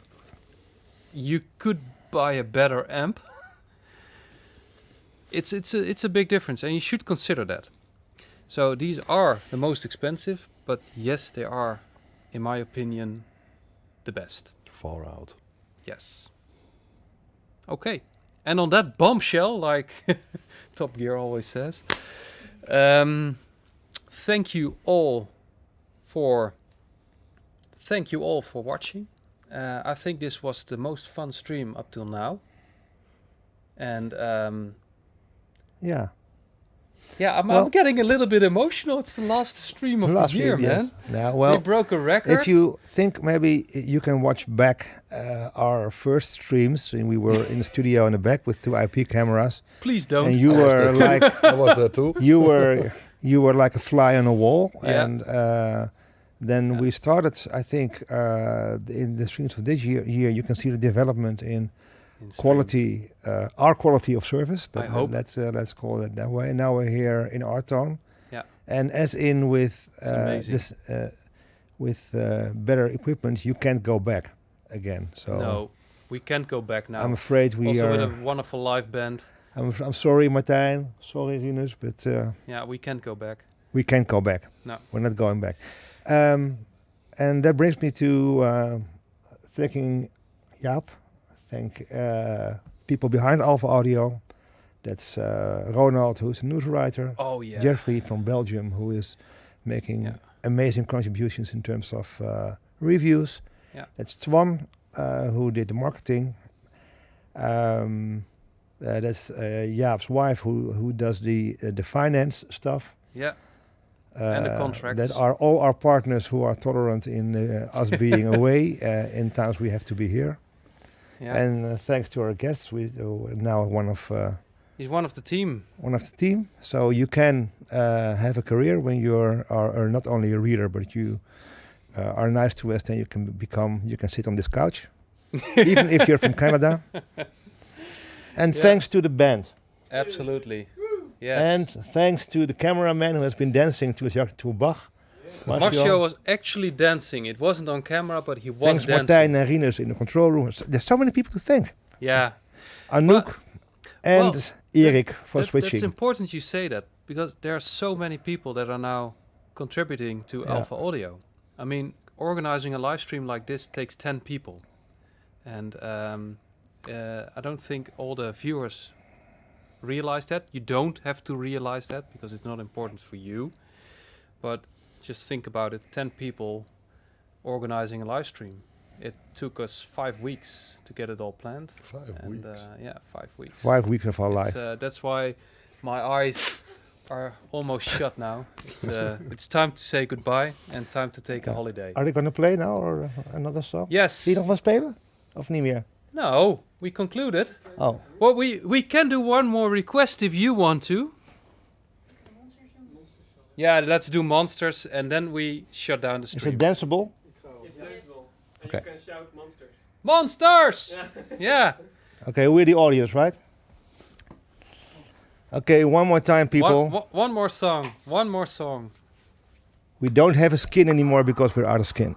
you could buy a better amp. It's a big difference, and you should consider that. So these are the most expensive, but yes, they are, in my opinion, the best. Far out. Yes. Okay. And on that bombshell, like Top Gear always says, thank you all for watching. I think this was the most fun stream up till now. And Yeah. yeah, Well- I'm getting a little bit emotional. It's the last stream of Last the year, week, man. yes. Now, We well, broke a record. if you think maybe you can watch back our first streams, and we were in the studio in the back with 2 IP cameras, Please don't. and you were like I was there too. you were like a fly on a wall, Yeah. and then we started. I think in the streams of this year, you can see the development in quality, our quality of service. I hope. Let's call it that way. Now we're here in our town. Yeah. And as in with amazing. this, with better equipment, you can't go back again. So No, we can't go back now. I'm afraid we also are. with a wonderful live band. I'm sorry, Martijn. Sorry, Rinus, but Yeah, we can't go back. we can't go back. No. We're not going back. And that brings me to thanking Jaap. Thank people behind Alpha Audio. That's Ronald, who's a news writer. Oh yeah. Jeffrey from Belgium, who is making Yeah. amazing contributions in terms of reviews. Yeah. That's Twan, who did the marketing. That's Jaap's wife, who does the finance stuff. Yeah. And the contracts. That are all our partners who are tolerant in us being away in times we have to be here. Yeah. And thanks to our guests, we now one of He's one of the team. the team. So you can have a career when you are not only a reader, but you are nice to us. Then you can sit on this couch, even if you're from Canada. And Yeah. thanks to the band. Absolutely. Yes. And thanks to the cameraman who has been dancing to Bach. Marcio was actually dancing. It wasn't on camera, but he was Thanks dancing. Martijn and Rinus in the control room. There's so many people to thank. Yeah. Anouk and Erik for That's switching. important you say that, because there are so many people that are now contributing to Yeah. Alpha Audio. I mean, organizing a live stream like this takes 10 people. And I don't think all the viewers realize that. You don't have to realize that because it's not important for you. But just think about it, 10 people organizing a live stream. It took us 5 weeks to get it all planned. 5 And weeks. yeah, 5 weeks. 5 weeks of our It's, life. that's why my eyes are almost shut now. It's time to say goodbye and time to take a holiday. Are they going to play now or another song? Yes. Zie je nog wat spelen? Of niet meer? No, we concluded. Oh. Well, we can do one more request if you want to. Yeah, let's do Monsters and then we shut down the Is stream. it danceable? It's danceable. And Okay. you can shout monsters. Monsters! Yeah. Yeah. Okay, we're the audience, right? Okay, one more time, people. One more song. One more song. We don't have a skin anymore because we're out of skin.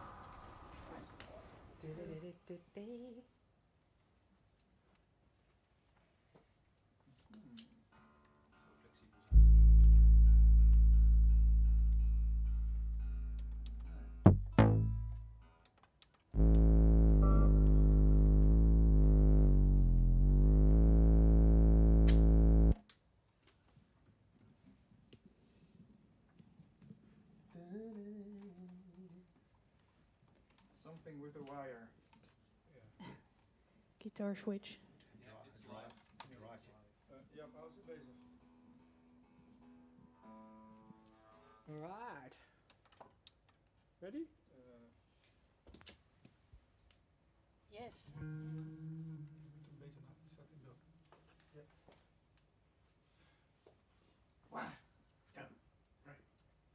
Something with a wire. Guitar switch. Ja, pauze bezig. Alright. Ready? Yes. Beetje naar de start in. Ja. 1, 2, 3.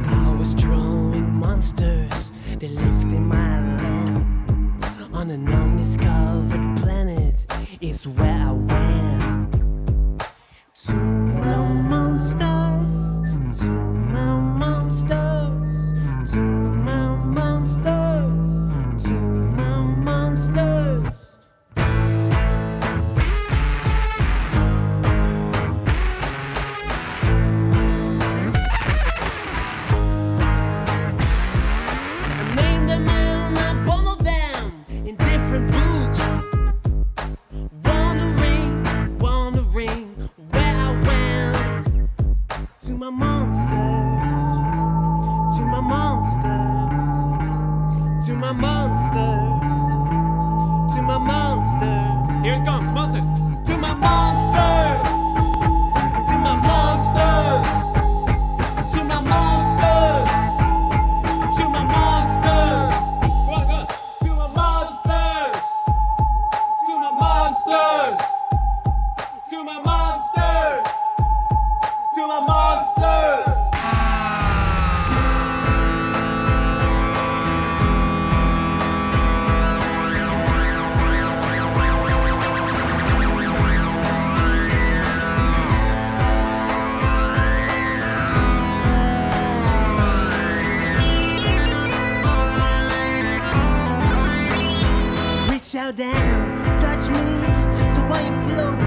I was drawing monsters, they lived in my land. On an undiscovered planet is where I went. To my monsters, to my monsters, to my monsters, to my monsters. I named them and I bundled them in different books. Wondering, wondering where I went. To my monsters, to my monsters, to my monsters, to my monsters. Here it comes, monsters. To my monsters, to my monsters, to my monsters, to my monsters. Go on, go on. To my monsters! To my monsters! To my monsters! To my monsters! Reach out down, touch me, so I implode.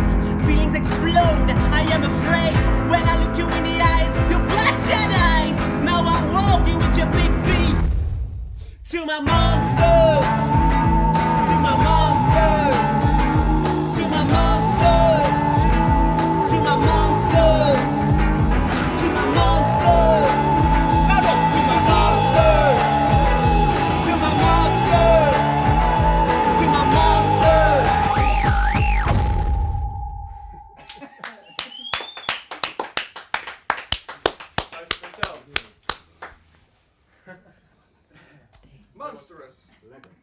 Feelings explode, I am afraid. When I look you in the eyes, your bloodshot eyes. Now I'm walking with your big feet. To my monsters, to my monsters, to my monsters, to my monsters, to my monsters. Louder, to my monsters, to my monsters. To my monsters! Monstrous. Lekker.